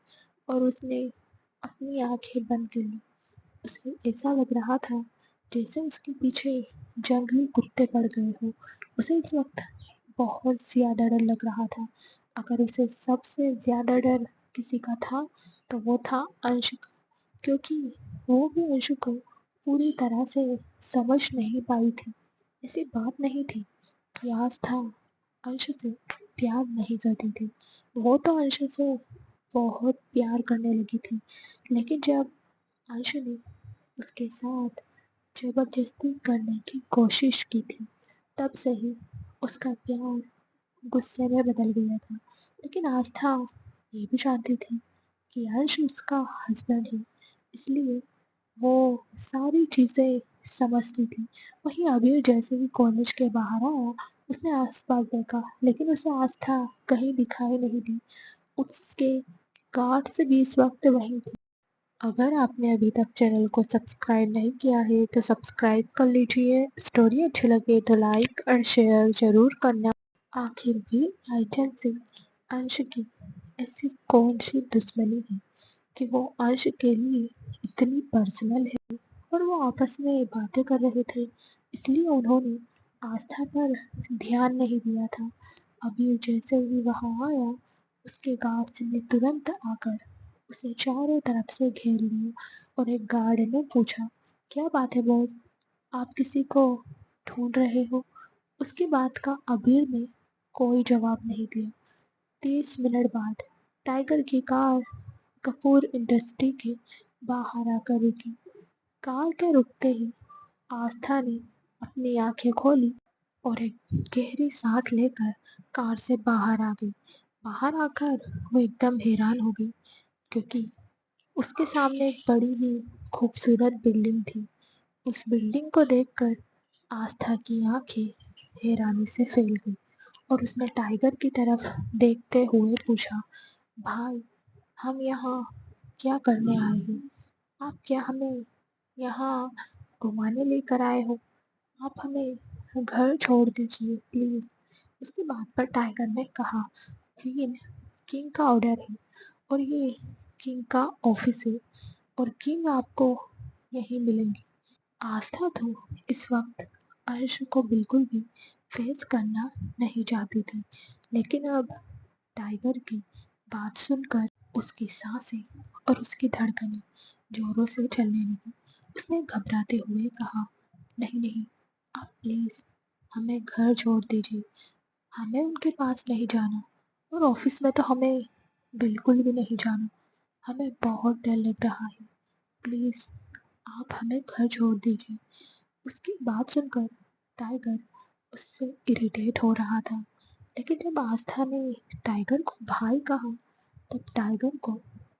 और उसने अपनी आंखें बंद कर ली। उसे ऐसा लग रहा था जैसे उसके पीछे जंगली कुत्ते पड़ गए हों। उसे इस वक्त बहुत ज़्यादा डर लग रहा था। अगर उसे सबसे ज़्यादा डर किसी का था तो वो था अंश का, क्योंकि वो भी अंश को पूरी तरह से समझ नहीं पाई थी। ऐसी बात नहीं थी कि आस्था अंश से प्यार नहीं करती थी। वो तो अंश से बहुत प्यार करने लगी थी। लेकिन जब अंश ने उसके साथ जबरदस्ती करने की कोशिश की थी तब से ही उसका प्यार गुस्से में बदल गया था। लेकिन आस्था ये भी जानती थी कि अंश उसका हस्बैंड है, इसलिए वो सारी चीज़ें समझती थी। वहीं अबीर जैसे ही कॉलेज के बाहर आया उसने आसपास देखा लेकिन उसे आस्था कहीं दिखाई नहीं दी। उसके गार्ड्स भी इस वक्त वहीं थे। अगर आपने अभी तक चैनल को सब्सक्राइब नहीं किया है तो सब्सक्राइब कर लीजिए। स्टोरी अच्छी लगे तो लाइक और शेयर ज़रूर करना। आखिर भी आइटन से अंश की ऐसी कौन सी दुश्मनी है कि वो अंश के लिए इतनी पर्सनल है। और वो आपस में बातें कर रहे थे, इसलिए उन्होंने आस्था पर ध्यान नहीं दिया था। अभी जैसे ही वहां आया, उसके गार्ड्स ने तुरंत आकर उसे चारों तरफ से घेर लिया। और एक गार्ड ने पूछा, क्या बात है बॉस, आप किसी को ढूंढ रहे हो? उसकी बात का अबीर ने कोई जवाब नहीं दिया। 30 मिनट बाद टाइगर की कार कपूर इंडस्ट्री के बाहर आकर रुकी। कार के रुकते ही आस्था ने अपनी आंखें खोली और एक गहरी सांस लेकर कार से बाहर आ गई। बाहर आकर वो एकदम हैरान हो गई, क्योंकि उसके सामने एक बड़ी ही खूबसूरत बिल्डिंग थी। उस बिल्डिंग को देखकर आस्था की आंखें हैरानी से फैल गई और उसने टाइगर की तरफ देखते हुए पूछा, भाई, हम यहाँ क्या करने आए हैं? आप क्या हमें यहाँ घुमाने लेकर आए हो? आप हमें घर छोड़ दीजिए प्लीज। उसकी बात पर टाइगर ने कहा, क्वीन, किंग का ऑर्डर है और ये किंग का ऑफिस है और किंग आपको यहीं मिलेंगे। आस्था तो इस वक्त अर्श को बिल्कुल भी फेस करना नहीं चाहती थी, लेकिन अब टाइगर की बात सुनकर उसकी सांसें और उसकी धड़कनें जोरों से चलने लगी। उसने घबराते हुए कहा, नहीं नहीं, आप प्लीज हमें घर छोड़ दीजिए। हमें उनके पास नहीं जाना और ऑफिस में तो हमें बिल्कुल भी नहीं जाना। हमें बहुत डर लग रहा है। प्लीज आप हमें घर छोड़ दीजिए। उसकी बात सुनकर टाइगर उससे इरिटेट हो रहा था, लेकिन जब आस्था ने टाइगर को भाई कहा, तब टाइगर को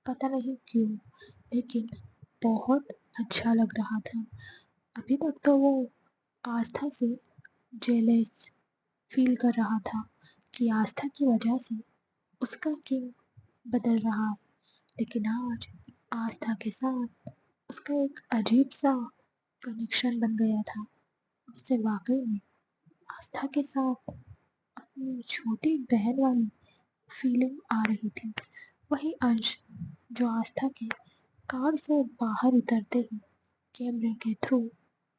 पता नहीं क्यों, लेकिन बहुत अच्छा लग रहा था। अभी तक तो वो आस्था से जेलस फील कर रहा था कि आस्था की वजह से उसका किंग बदल रहा है, लेकिन आज आस्था के साथ उसका एक अजीब सा कनेक्शन बन गया था। उसे वाकई में आस्था के साथ अपनी छोटी बहन वाली फीलिंग आ रही थी। वही अंश, जो आस्था के कार से बाहर उतरते ही कैमरे के थ्रू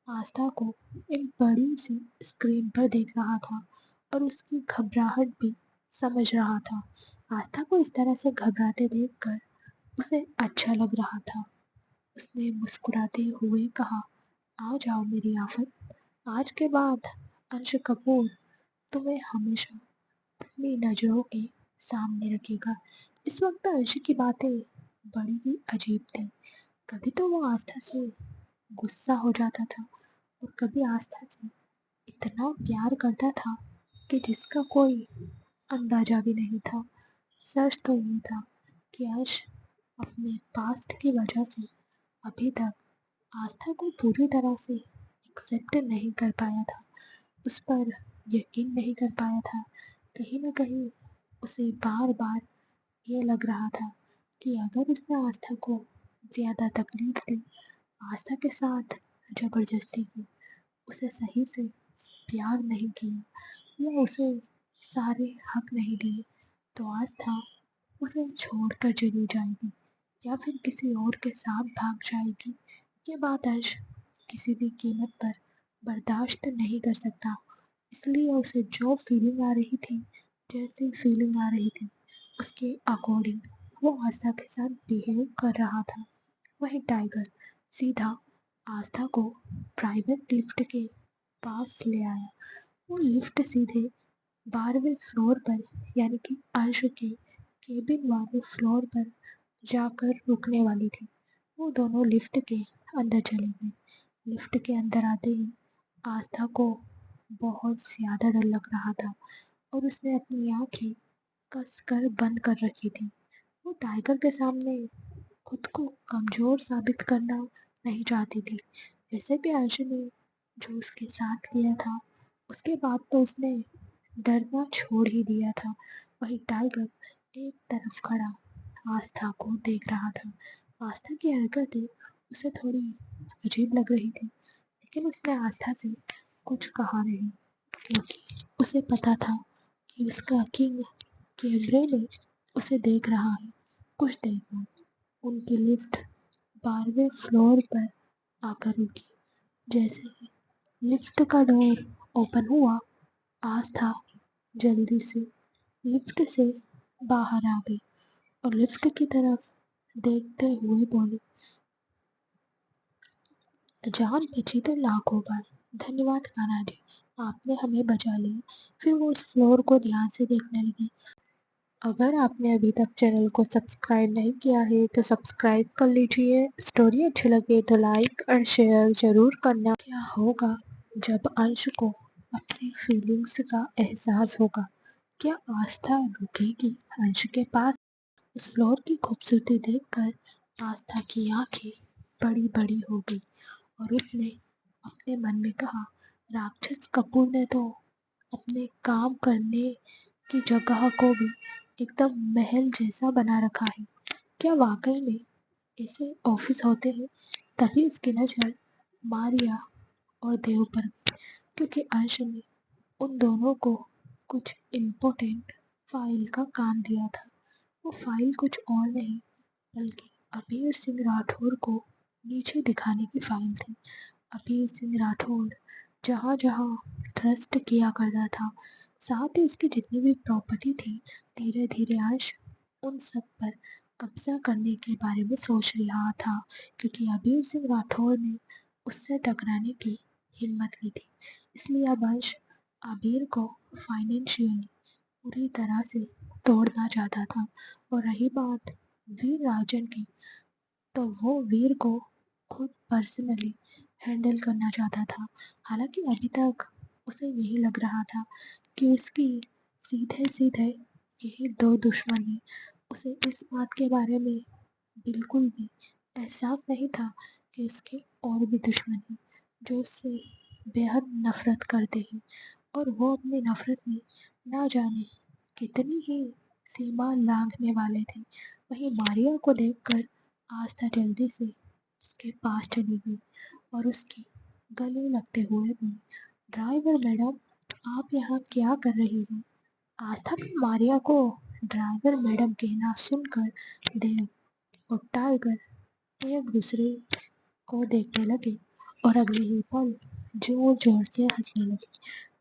आस्था को एक बड़ी सी स्क्रीन पर देख रहा था और उसकी घबराहट भी समझ रहा था। आस्था को इस तरह से घबराते देखकर उसे अच्छा लग रहा था। उसने मुस्कुराते हुए कहा, आ जाओ मेरी आफत, आज के बाद अंश कपूर तुम्हें हमेशा अपनी नज़रों के सामने रखेगा। इस वक्त अंश की बातें बड़ी ही अजीब थी। कभी तो वो आस्था से गुस्सा हो जाता था और कभी आस्था से इतना प्यार करता था कि जिसका कोई अंदाजा भी नहीं था। सच तो ये था कि अर्श अपने पास्ट की वजह से अभी तक आस्था को पूरी तरह से एक्सेप्ट नहीं कर पाया था, उस पर यकीन नहीं कर पाया था। कहीं न कहीं उसे बार बार ये लग रहा था कि अगर उसने आस्था को ज़्यादा तकलीफ दी, आस्था के साथ ज़बरदस्ती की, उसे सही से प्यार नहीं किया या उसे सारे हक नहीं दिए, तो आस्था उसे छोड़कर चली जाएगी या फिर किसी और के साथ भाग जाएगी। ये बात अर्श किसी भी कीमत पर बर्दाश्त नहीं कर सकता। इसलिए उसे जो फीलिंग आ रही थी, जैसी फीलिंग आ रही थी, उसके अकॉर्डिंग वो आस्था के साथ बिहेव कर रहा था। वहीं टाइगर सीधा आस्था को प्राइवेट लिफ्ट के पास ले आया। वो लिफ्ट सीधे 12वें फ्लोर पर, यानी कि अर्श के केबिन वाले फ्लोर पर जाकर रुकने वाली थी। वो दोनों लिफ्ट के अंदर चले गए। लिफ्ट के अंदर आते ही आस्था को बहुत ज़्यादा डर लग रहा था और उसने अपनी आंखें कसकर बंद कर रखी थी। वो टाइगर के सामने खुद को कमज़ोर साबित करना नहीं चाहती थी। वैसे भी अर्श ने जो उसके साथ किया था, उसके बाद तो उसने डरना छोड़ ही दिया था। वही टाइगर एक तरफ खड़ा आस्था को देख रहा था। आस्था की हरकतें उसे थोड़ी अजीब लग रही थी, लेकिन उसने आस्था से कुछ कहा नहीं, क्योंकि उसे पता था कि उसका किंग कैमरे में उसे देख रहा है। कुछ देर बाद उनकी लिफ्ट 12वें फ्लोर पर आकर रुकी। जैसे ही लिफ्ट का डोर ओपन हुआ, आस्था जल्दी से लिफ्ट से बाहर आ गई और लिफ्ट की तरफ देखते हुए बोली, जान बची तो लाखों बार। धन्यवाद कान्हा जी, आपने हमें बचा लिया। फिर वो उस फ्लोर को ध्यान से देखने लगी। अगर आपने अभी तक चैनल को सब्सक्राइब नहीं किया है तो सब्सक्राइब कर लीजिए। स्टोरी अच्छी लगे तो लाइक और शेयर जरूर करना। क्या होगा जब अंश को अपनी फीलिंग्स का एहसास होगा? क्या आस्था रुकेगी अंश के पास? उस फ्लोर की खूबसूरती देखकर आस्था की आंखें बड़ी बड़ी हो गई और उसने अपने मन में कहा, राक्षस कपूर ने तो अपने काम करने की जगह को भी एकदम महल जैसा बना रखा है। क्या वाकई में ऐसे ऑफिस होते हैं? तभी उसकी नजर मारिया और देव पर गई, क्योंकि अंश ने उन दोनों को कुछ इम्पोर्टेंट फाइल का काम दिया था। वो फाइल कुछ और नहीं बल्कि अबीर सिंह राठौर को नीचे दिखाने की फाइल थी। अबीर सिंह राठौर जहाँ जहाँ ट्रस्ट किया करता था, साथ ही उसकी जितनी भी प्रॉपर्टी थी, धीरे धीरे अंश उन सब पर कब्जा करने के बारे में सोच रहा था, क्योंकि अबीर सिंह राठौर ने उससे टकराने की हिम्मत की थी। इसलिए अब अंश आबिर को फाइनेंशियली पूरी तरह से तोड़ना चाहता था। और रही बात वीर राजन की, तो वो वीर को खुद पर्सनली हैंडल करना चाहता था। हालांकि अभी तक उसे यही लग रहा था कि उसकी सीधे सीधे यही दो दुश्मन हैं। उसे इस बात के बारे में बिल्कुल भी एहसास नहीं था कि उसके और भी दुश्मन हैं जो उससे बेहद नफरत करते हैं, और वो अपनी नफरत में ना जाने कितनी ही सीमा लांघने वाले थे। वहीं मारिया को देखकर आस्था जल्दी से उसके पास चली गई और उसकी गले लगते हुए बोली, ड्राइवर मैडम, आप यहाँ क्या कर रही हैं? आस्था ने मारिया को ड्राइवर मैडम कहना सुनकर देव और टाइगर एक दूसरे को देखने लगे और अगले ही पल जोर जोर से हंसने लगे।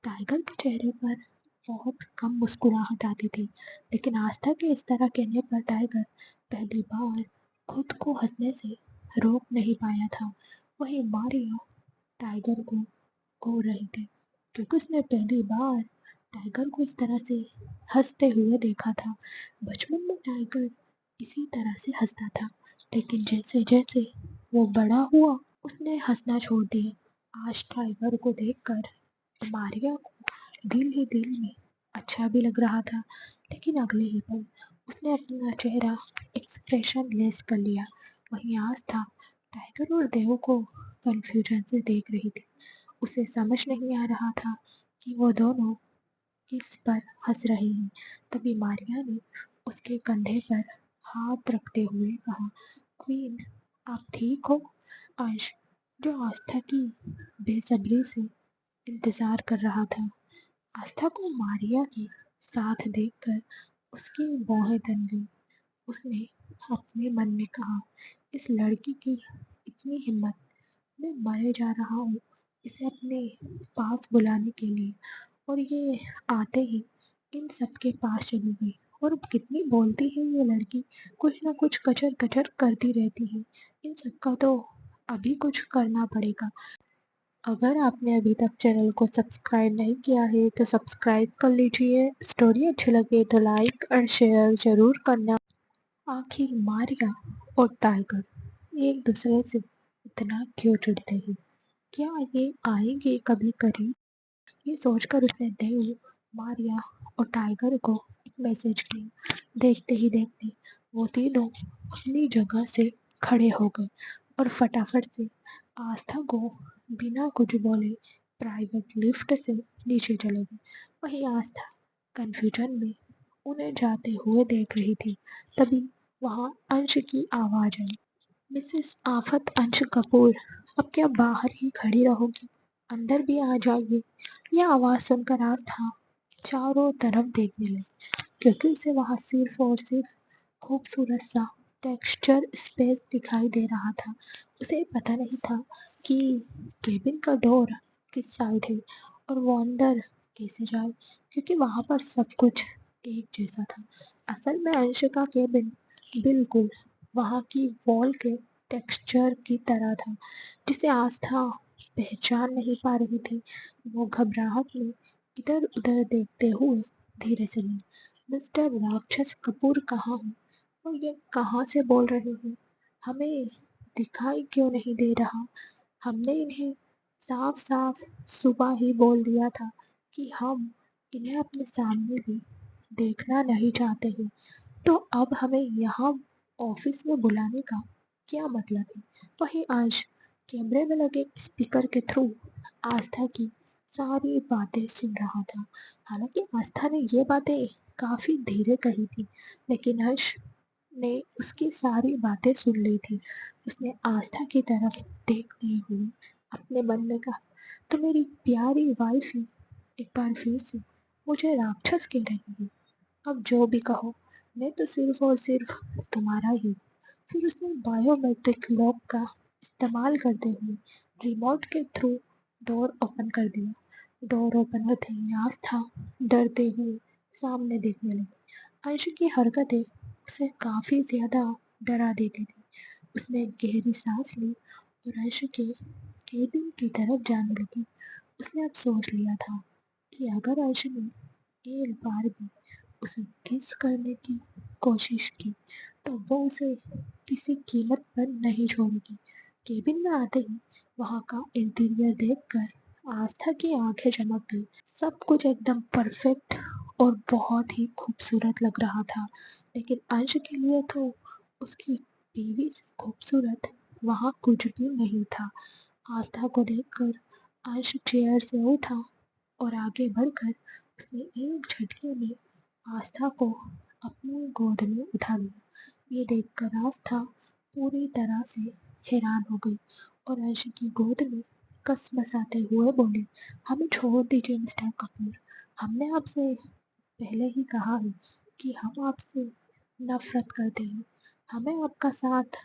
टाइगर के चेहरे पर बहुत कम मुस्कुराहट आती थी, लेकिन आस्था के इस तरह कहने पर टाइगर पहली बार खुद को हंसने से रोक नहीं पाया था। वहीं मारिया टाइगर को घूर रही थी, क्योंकि उसने पहली बार टाइगर को इस तरह से हंसते हुए देखा था। बचपन में टाइगर इसी तरह से हंसता था, लेकिन जैसे जैसे वो बड़ा हुआ उसने हंसना छोड़ दिया। आज टाइगर को देखकर मारिया को दिल ही दिल में अच्छा भी लग रहा था, लेकिन अगले ही पल उसने अपना चेहरा एक्सप्रेशन लेस कर लिया। वहीं आस्था टाइगर और देव को कंफ्यूजन से देख रही थी। उसे समझ नहीं आ रहा था कि वो दोनों किस पर हंस रहे हैं। तभी मारिया ने उसके कंधे पर हाथ रखते हुए कहा, क्वीन, आप ठीक हो? अंश, जो आस्था की बेसब्री से इंतजार कर रहा था, आस्था को मारिया के साथ देखकर उसकी बाहें तन गई। उसने अपने मन में कहा, इस लड़की की इतनी हिम्मत, मैं मरे जा रहा हूँ इसे अपने पास बुलाने के लिए, और ये आते ही इन सबके पास चली गई। और कितनी बोलती है ये लड़की, कुछ ना कुछ कचर कचर करती रहती है। इन सबका तो अभी कुछ करना पड़ेगा। अगर आपने अभी तक चैनल को सब्सक्राइब नहीं किया है तो सब्सक्राइब कर लीजिए। स्टोरी अच्छी लगे तो लाइक और शेयर ज़रूर करना। आखिर मारिया और टाइगर एक दूसरे से इतना क्यों चिढ़ते हैं? क्या ये आएंगे कभी करीब? ये सोचकर उसने देव, मारिया और टाइगर को एक मैसेज किया। देखते ही देखते वो तीनों अपनी जगह से खड़े हो गए और फटाफट से आस्था को बिना कुछ बोले प्राइवेट लिफ्ट से नीचे चले गए। वहीं आस्था कंफ्यूजन में उन्हें जाते हुए देख रही थी। तभी वहां अंश की आवाज आई, मिसेस आफत अंश कपूर, अब क्या बाहर ही खड़ी रहोगी? अंदर भी आ जाइए। यह आवाज सुनकर आस्था चारों तरफ देखने लगी क्योंकि उसे वहाँ सिर्फ और सिर्फ खूबसूरत सा टेक्सचर स्पेस दिखाई दे रहा था। उसे पता नहीं था कि केबिन का डोर किस साइड है और वो अंदर कैसे जाए, क्योंकि वहाँ पर सब कुछ एक जैसा था। असल में अंश का केबिन बिल्कुल वहाँ की वॉल के टेक्सचर की तरह था, जिसे आस्था पहचान नहीं पा रही थी। वो घबराहट में इधर उधर देखते हुए धीरे से बोली, मिस्टर राक्षस कपूर कहाँ है और ये कहाँ से बोल रहे हैं? हमें दिखाई क्यों नहीं दे रहा? हमने इन्हें साफ साफ सुबह ही बोल दिया था कि हम इन्हें अपने सामने भी देखना नहीं चाहते हैं, तो अब हमें यहाँ ऑफिस में बुलाने का क्या मतलब है? वही अंश कैमरे में लगे स्पीकर के थ्रू आस्था की सारी बातें सुन रहा था। हालांकि आस्था ने ये बातें काफी धीरे कही थी, लेकिन अंश ने उसकी सारी बातें सुन ली थी। उसने आस्था की तरफ देखते हुए अपने मन में कहा, तो मेरी प्यारी वाइफ ही एक बार फिर से मुझे राक्षस कह रही है। अब जो भी कहो, मैं तो सिर्फ और सिर्फ तुम्हारा ही। फिर उसने बायोमेट्रिक लॉक का इस्तेमाल करते हुए रिमोट के थ्रू डोर ओपन कर दिया। डोर ओपन होते ही आस्था डरते हुए सामने देखने लगी। अंश की हरकतें उसे काफी ज्यादा डरा देती थी। उसने एक गहरी सांस ली और अंश के केबिन की तरफ जाने लगी। उसने अब सोच लिया था कि अगर अंश ने एक बार भी उसे किस करने की कोशिश की तो वो उसे किसी कीमत पर नहीं छोड़ेगी। केबिन में आते ही वहां का इंटीरियर देखकर आस्था की आंखें चमक गई। सब कुछ एकदम परफेक्ट और बहुत ही खूबसूरत लग रहा था, लेकिन अंश के लिए तो उसकी बीवी से खूबसूरत वहां कुछ भी नहीं था। आस्था को देखकर अंश चेयर से उठा और आगे बढ़कर उसने एक झटके में आस्था को अपनी गोद में उठा लिया। ये देखकर आस्था पूरी तरह से हैरान हो गई और अंश की गोद में कसमसाते हुए बोली, हमें छोड़ दीजिए मिस्टर कपूर। हमने आपसे पहले ही कहा है कि हम आपसे नफरत करते हैं। हमें आपका साथ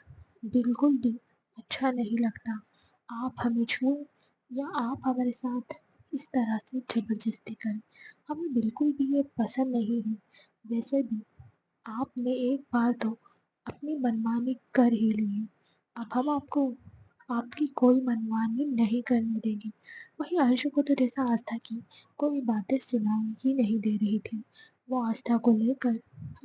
बिल्कुल भी अच्छा नहीं लगता। आप हमें छुए या आप हमारे साथ इस तरह से जबरदस्ती करें, हमें बिल्कुल भी ये पसंद नहीं है। वैसे भी आपने एक बार तो अपनी मनमानी कर ही ली है। अब हम आपको आपकी कोई मनमानी नहीं करने देंगे। वहीं आयशा को तो जैसा आस्था की कोई बातें सुनाई ही नहीं दे रही थी। वो आस्था को लेकर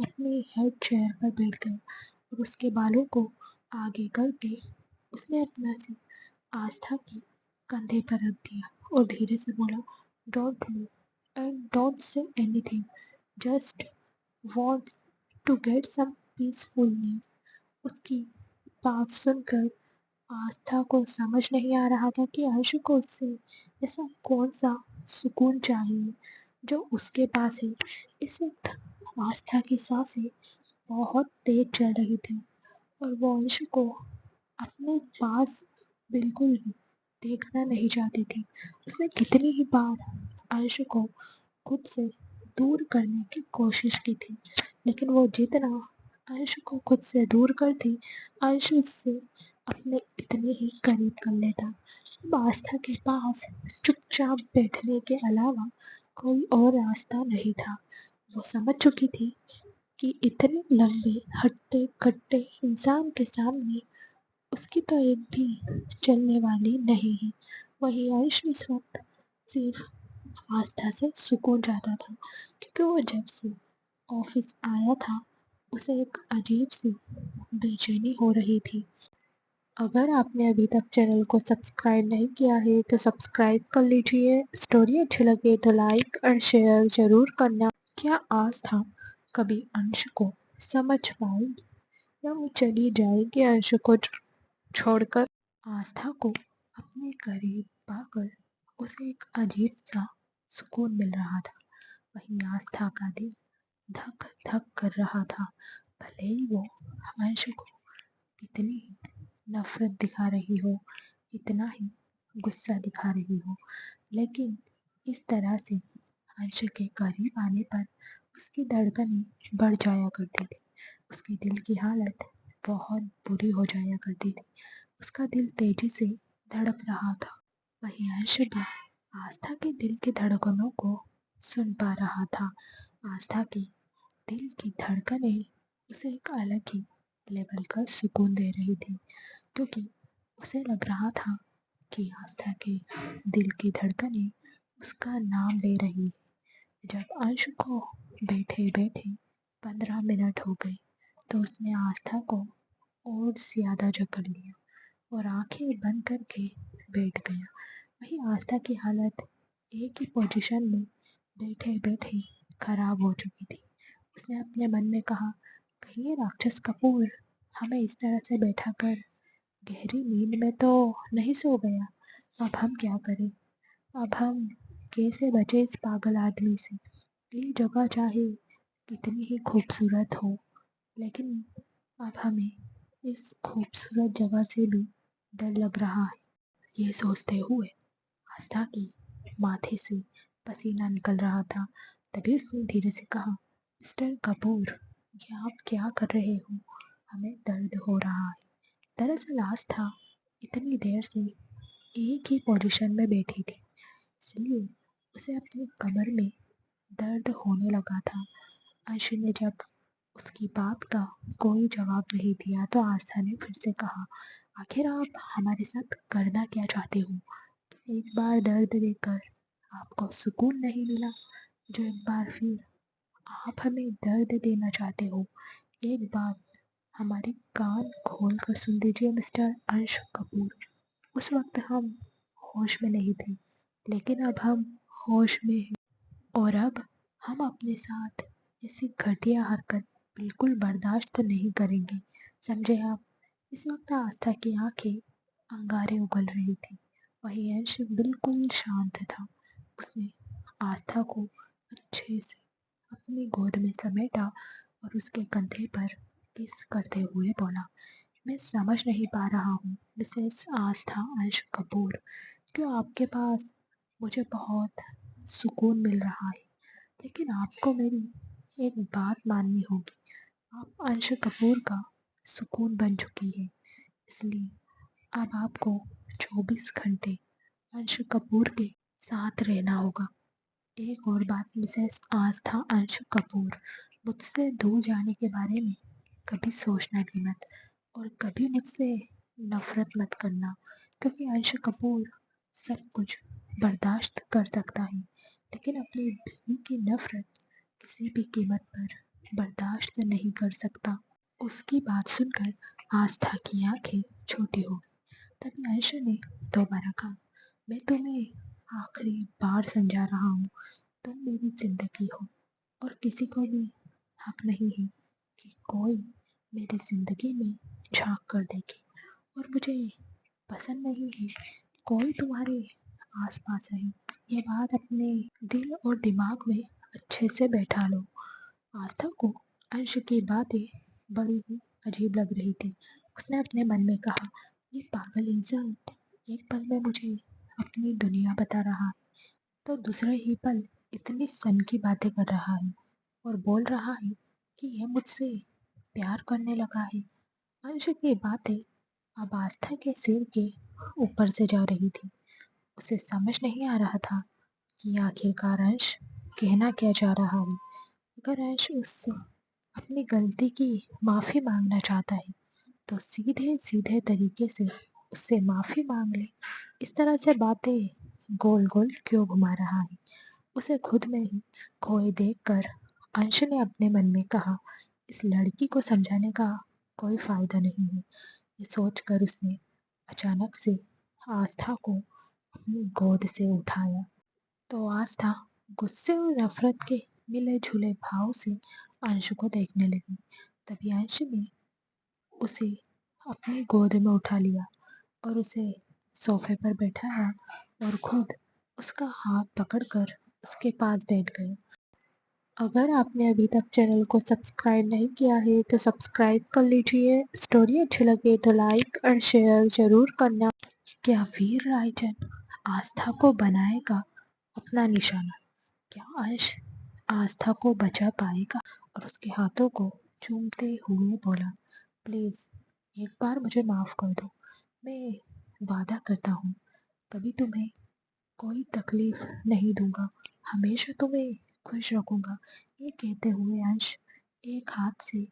अपनी हेड चेयर पर बैठ गया और उसके बालों को आगे करके उसने अपना सिर आस्था के कंधे पर रख दिया और धीरे से बोला, don't move and don't say anything, just want to get some peacefulness. उसकी बात सुनकर आस्था को समझ नहीं आ रहा था कि आयशु को उससे ऐसा कौन सा सुकून चाहिए जो उसके पास है। इस वक्त आस्था की सांसें बहुत तेज चल रही थी और वो अंश को अपने पास बिल्कुल भी देखना नहीं चाहती थी। उसने कितनी ही बार अंश को खुद से दूर करने की कोशिश की थी, लेकिन वो जितना अंश को खुद से दूर करती, अंश उससे अपने इतने ही करीब कर लेता। अब आस्था के पास चुपचाप बैठने के अलावा कोई और रास्ता नहीं था। वो समझ चुकी थी कि इतने लंबे हट्टे कट्टे इंसान के सामने उसकी तो एक भी चलने वाली नहीं है। वही अंश इस वक्त सिर्फ आस्था से सुकून चाहता था, क्योंकि वो जब से ऑफिस आया था उसे एक अजीब सी बेचैनी हो रही थी। अगर आपने अभी तक चैनल को सब्सक्राइब नहीं किया है तो सब्सक्राइब कर लीजिए। स्टोरी अच्छी लगे तो लाइक और शेयर जरूर करना। क्या आस्था कभी अंश को समझ पाएगी या वो चली जाएगी अंश को छोड़कर? आस्था को अपने करीब पाकर उसे एक अजीब सा सुकून मिल रहा था। वहीं आस्था का दिल धक धक कर रहा था। भले ही वो अंश को कितनी ही नफरत दिखा रही हो, इतना ही गुस्सा दिखा रही हो, लेकिन इस तरह से अंश के करीब आने पर उसकी धड़कनें बढ़ जाया करती थी। उसके दिल की हालत बहुत बुरी हो जाया करती थी। उसका दिल तेजी से धड़क रहा था। वहीं अंश भी आस्था के दिल की धड़कनों को सुन पा रहा था। आस्था के दिल की धड़कनें उसे एक अलग ही लेवल का सुकून दे रही थी, क्योंकि उसे लग रहा था कि आस्था के दिल की धड़कनें उसका नाम ले रही है। जब अंश को बैठे बैठे 15 मिनट हो गए तो उसने आस्था को और ज्यादा जकड़ लिया और आंखें बंद करके बैठ गया। वहीं आस्था की हालत एक ही पोजीशन में बैठे बैठे खराब हो चुकी थी। उसने अपने मन में कहा, कहीं ये राक्षस कपूर हमें इस तरह से बैठा कर गहरी नींद में तो नहीं सो गया। अब हम क्या करें? अब हम कैसे बचे इस पागल आदमी से? ये जगह चाहे कितनी ही खूबसूरत हो, लेकिन अब हमें इस खूबसूरत जगह से भी डर लग रहा है। ये सोचते हुए आस्था के माथे से पसीना निकल रहा था। तभी उसने धीरे से कहा, मिस्टर कपूर, ये आप क्या कर रहे हो? हमें दर्द हो रहा है। दरअसल आस्था इतनी देर से एक ही पोजीशन में बैठी थी, इसलिए उसे अपनी कमर में दर्द होने लगा था। अंश ने जब उसकी बात का कोई जवाब नहीं दिया तो आस्था ने फिर से कहा, आखिर आप हमारे साथ करना क्या चाहते हो? एक बार दर्द देकर आपको सुकून नहीं मिला, जो एक बार फिर आप हमें दर्द देना चाहते हो। एक बात हमारे कान खोल कर सुन लीजिए मिस्टर अंश कपूर। उस वक्त हम होश में नहीं थे, लेकिन अब हम होश में हैं और अब हम अपने साथ ऐसी घटिया हरकत बिल्कुल बर्दाश्त नहीं करेंगे, समझे आप? इस वक्त आस्था की आंखें अंगारे उगल रही थी। वही अंश बिल्कुल शांत था। उसने आस्था को अच्छे से अपनी गोद में समेटा और उसके कंधे पर किस करते हुए बोला, मैं समझ नहीं पा रहा हूँ मिसेस आस्था अंश कपूर, क्यों आपके पास मुझे बहुत सुकून मिल रहा है, लेकिन आपको मेरी एक बात माननी होगी। आप अंश कपूर का सुकून बन चुकी है, इसलिए अब आपको 24 घंटे अंश कपूर के साथ रहना होगा। एक और बात मिसेस आस्था अंश कपूर, मुझसे दूर जाने के बारे में कभी सोचना भी मत और कभी मुझसे नफरत मत करना, क्योंकि अंश कपूर सब कुछ बर्दाश्त कर सकता है, लेकिन अपनी बीवी की नफरत किसी भी कीमत पर बर्दाश्त नहीं कर सकता। उसकी बात सुनकर आस्था की आंखें छोटी हो गई। तभी अंश ने दोबारा कहा, मैं तुम्हें आखिरी बार समझा रहा हूँ, तुम मेरी जिंदगी हो और किसी को भी हक नहीं है कि कोई मेरी जिंदगी में झांक कर देखे, और मुझे पसंद नहीं है कोई तुम्हारे आसपास रहे। ये बात अपने दिल और दिमाग में अच्छे से बैठा लो। आस्था को अंश की बातें बड़ी ही अजीब लग रही थी। उसने अपने मन में कहा, ये पागल इंसान एक पल में मुझे अपनी दुनिया बता रहा है, तो दूसरे ही पल इतनी सन की बातें कर रहा है और बोल रहा है कि यह मुझसे प्यार करने लगा है। अंश की बातें अब आस्था के सिर के ऊपर से जा रही थी। उसे समझ नहीं आ रहा था कि आखिरकार अंश कहना क्या चाह रहा है। अगर अंश उससे अपनी गलती की माफ़ी मांगना चाहता है तो सीधे सीधे तरीके से उससे माफ़ी मांग ले। इस तरह से बातें गोल गोल क्यों घुमा रहा है? उसे खुद में ही खोए देखकर अंश ने अपने मन में कहा, इस लड़की को समझाने का कोई फायदा नहीं है। ये सोचकर उसने अचानक से आस्था को अपनी गोद से उठाया। तो आस्था गुस्से और नफरत के मिले जुले भाव से अंश को देखने लगी। तभी अंश ने उसे अपनी गोद में उठा लिया और उसे सोफे पर बैठाया और खुद उसका हाथ पकड़कर उसके पास बैठ गए। अगर आपने अभी तक चैनल को सब्सक्राइब नहीं किया है तो सब्सक्राइब कर लीजिए। स्टोरी अच्छी लगे तो लाइक और शेयर ज़रूर करना। क्या वीर रायचंद आस्था को बनाएगा अपना निशाना? क्या अंश आस्था को बचा पाएगा? और उसके हाथों को चूमते हुए बोला, प्लीज एक बार मुझे माफ कर दो। मैं वादा करता हूँ कभी तुम्हें कोई तकलीफ नहीं दूंगा, हमेशा तुम्हें खुश रखूंगा। ये कहते हुए अंश एक हाथ से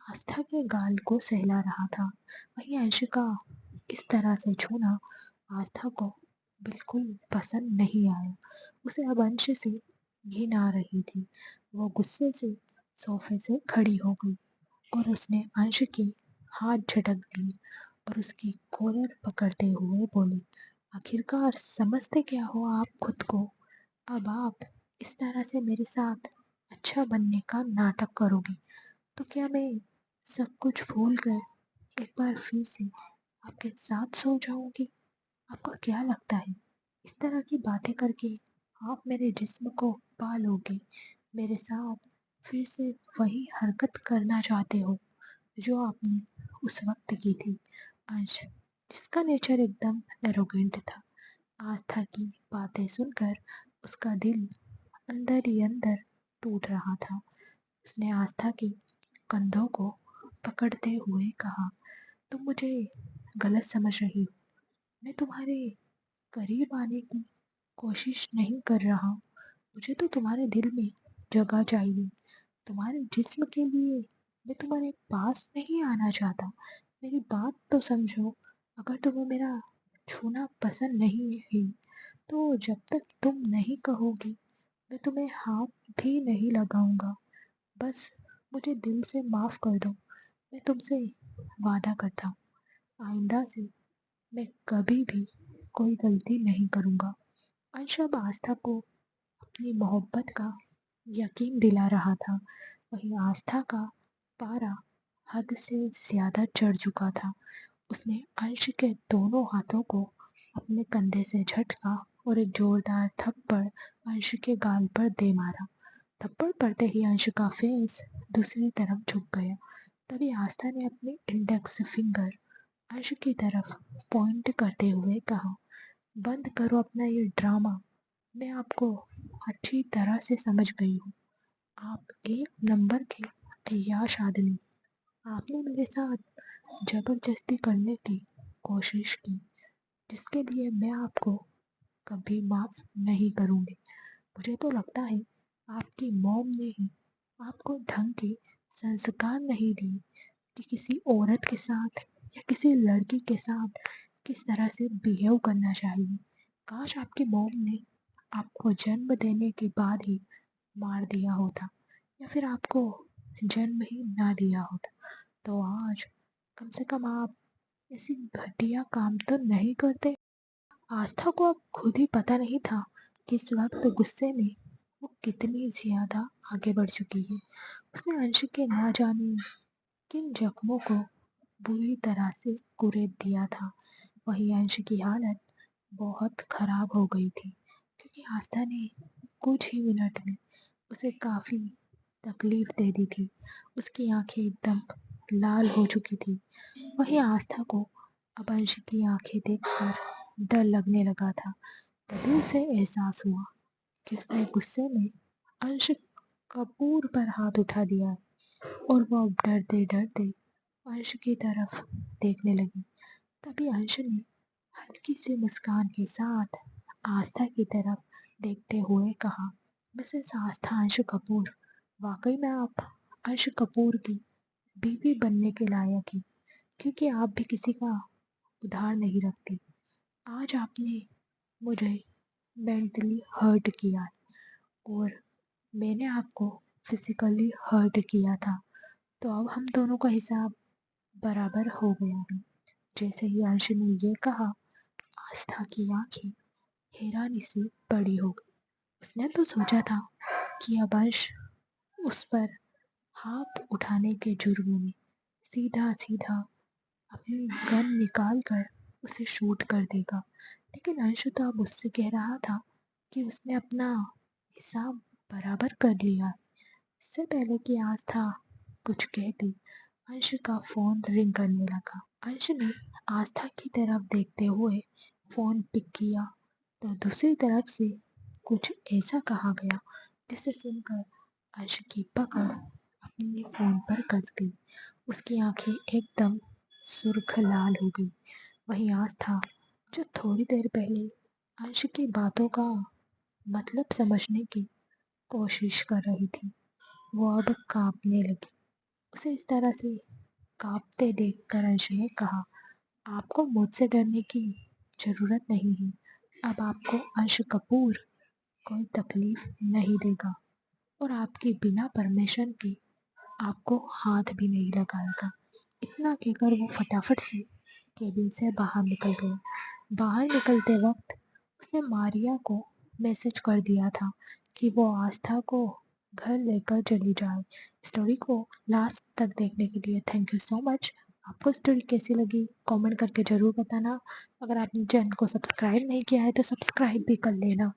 आस्था के गाल को सहला रहा था। वहीं अंश का इस तरह से छूना आस्था को बिल्कुल पसंद नहीं आया। उसे अब अंश से घिन आ रही थी। वो गुस्से से सोफे से खड़ी हो गई और उसने अंश की हाथ झटक दिए और उसकी कॉलर पकड़ते हुए बोली, आखिरकार समझते क्या हो आप खुद को? अब आप इस तरह से मेरे साथ अच्छा बनने का नाटक करोगे तो क्या मैं सब कुछ भूल कर एक बार फिर से आपके साथ सो जाऊंगी? आपको क्या लगता है इस तरह की बातें करके आप मेरे जिस्म को पा लोगे? मेरे साथ फिर से वही हरकत करना चाहते हो जो आपने उस वक्त की थी? अंश, जिसका नेचर एकदम एरोगेंट था, आस्था की बातें सुनकर उसका दिल अंदर ही अंदर टूट रहा था। उसने आस्था के कंधों को पकड़ते हुए कहा, तुम मुझे गलत समझ रही हो। मैं तुम्हारे करीब आने की कोशिश नहीं कर रहा। मुझे तो तुम्हारे दिल में जगह चाहिए। तुम्हारे जिस्म के लिए मैं तुम्हारे पास नहीं आना चाहता। मेरी बात तो समझो। अगर तुम्हें मेरा छूना पसंद नहीं है तो जब तक तुम नहीं कहोगी मैं तुम्हें हाथ भी नहीं लगाऊंगा। बस मुझे दिल से माफ़ कर दो। मैं तुमसे वादा करता हूँ आइंदा से मैं कभी भी कोई गलती नहीं करूँगा। अंश अब आस्था को अपनी मोहब्बत का यकीन दिला रहा था। वहीं आस्था का पारा हद से ज़्यादा चढ़ चुका था। उसने अंश के दोनों हाथों को अपने कंधे से झटका और एक जोरदार थप्पड़ अंश के गाल पर दे मारा। थप्पड़ पड़ते ही अंश का फेस दूसरी तरफ झुक गया। तभी आस्था ने अपनी इंडेक्स फिंगर अंश की तरफ पॉइंट करते हुए कहा, बंद करो अपना ये ड्रामा। मैं आपको अच्छी तरह से समझ गई हूँ। आप एक नंबर के अय्याश आदमी। आपने मेरे साथ जबरदस्ती करने की कोशिश की जिसके लिए मैं आपको कभी माफ़ नहीं करूँगी। मुझे तो लगता है आपकी मॉम ने ही आपको ढंग के संस्कार नहीं दिए कि किसी औरत के साथ या किसी लड़की के साथ किस तरह से बिहेव करना चाहिए। काश आपकी मॉम ने आपको जन्म देने के बाद ही मार दिया होता या फिर आपको जन्म ही ना दिया होता तो आज कम से कम आप ऐसी घटिया काम तो नहीं करते। आस्था को अब खुद ही पता नहीं था कि इस वक्त गुस्से में वो कितनी ज्यादा आगे बढ़ चुकी है। उसने अंश के ना जाने किन जख्मों को बुरी तरह से कुरेद दिया था। वही अंश की हालत बहुत खराब हो गई थी क्योंकि आस्था ने कुछ ही मिनट में उसे काफी तकलीफ दे दी थी। उसकी आंखें एकदम लाल हो चुकी थी। वही आस्था को अब अंश की आंखें देखकर डर लगने लगा था। तभी उसे एहसास हुआ कि उसने गुस्से में अंश कपूर पर हाथ उठा दिया और वो अब डरते डरते अंश की तरफ देखने लगी। तभी अंश ने हल्की सी मुस्कान के साथ आस्था की तरफ देखते हुए कहा, मिसेस आस्था अंश कपूर, वाकई में आप अंश कपूर की बीवी बनने के लायक हैं क्योंकि आप भी किसी का उधार नहीं रखती। आज आपने मुझे मेंटली हर्ट किया और मैंने आपको फिजिकली हर्ट किया था तो अब हम दोनों का हिसाब बराबर हो गया है। जैसे ही अंश ने ये कहा आस्था की आंखें हैरानी से बड़ी हो गई। उसने तो सोचा था कि अब अंश उस पर हाथ उठाने के जुर्म में सीधा सीधा अपनी गन निकाल कर उसे शूट कर देगा, लेकिन अंश तो अब उससे कह रहा था कि उसने अपना हिसाब बराबर कर लिया। इससे पहले कि आस्था कुछ कहती अंश का फोन रिंग करने लगा। अंश ने आस्था की तरफ देखते हुए फोन पिक किया तो दूसरी तरफ से कुछ ऐसा कहा गया जिसे सुनकर अर्श की पकड़ अपने फ़ोन पर कस गई। उसकी आंखें एकदम सुर्ख लाल हो गई। वहीं आस्था, जो थोड़ी देर पहले अंश की बातों का मतलब समझने की कोशिश कर रही थी, वो अब कांपने लगी। उसे इस तरह से कांपते देखकर अंश ने कहा, आपको मुझसे डरने की जरूरत नहीं है। अब आपको अंश कपूर कोई तकलीफ नहीं देगा और आपकी बिना परमिशन के आपको हाथ भी नहीं लगाएगा। इतना कहकर वो फटाफट से केबिन से बाहर निकल गया। बाहर निकलते वक्त उसने मारिया को मैसेज कर दिया था कि वो आस्था को घर लेकर चली जाए। स्टोरी को लास्ट तक देखने के लिए थैंक यू सो मच। आपको स्टोरी कैसी लगी कमेंट करके ज़रूर बताना। अगर आपने चैनल को सब्सक्राइब नहीं किया है तो सब्सक्राइब भी कर लेना।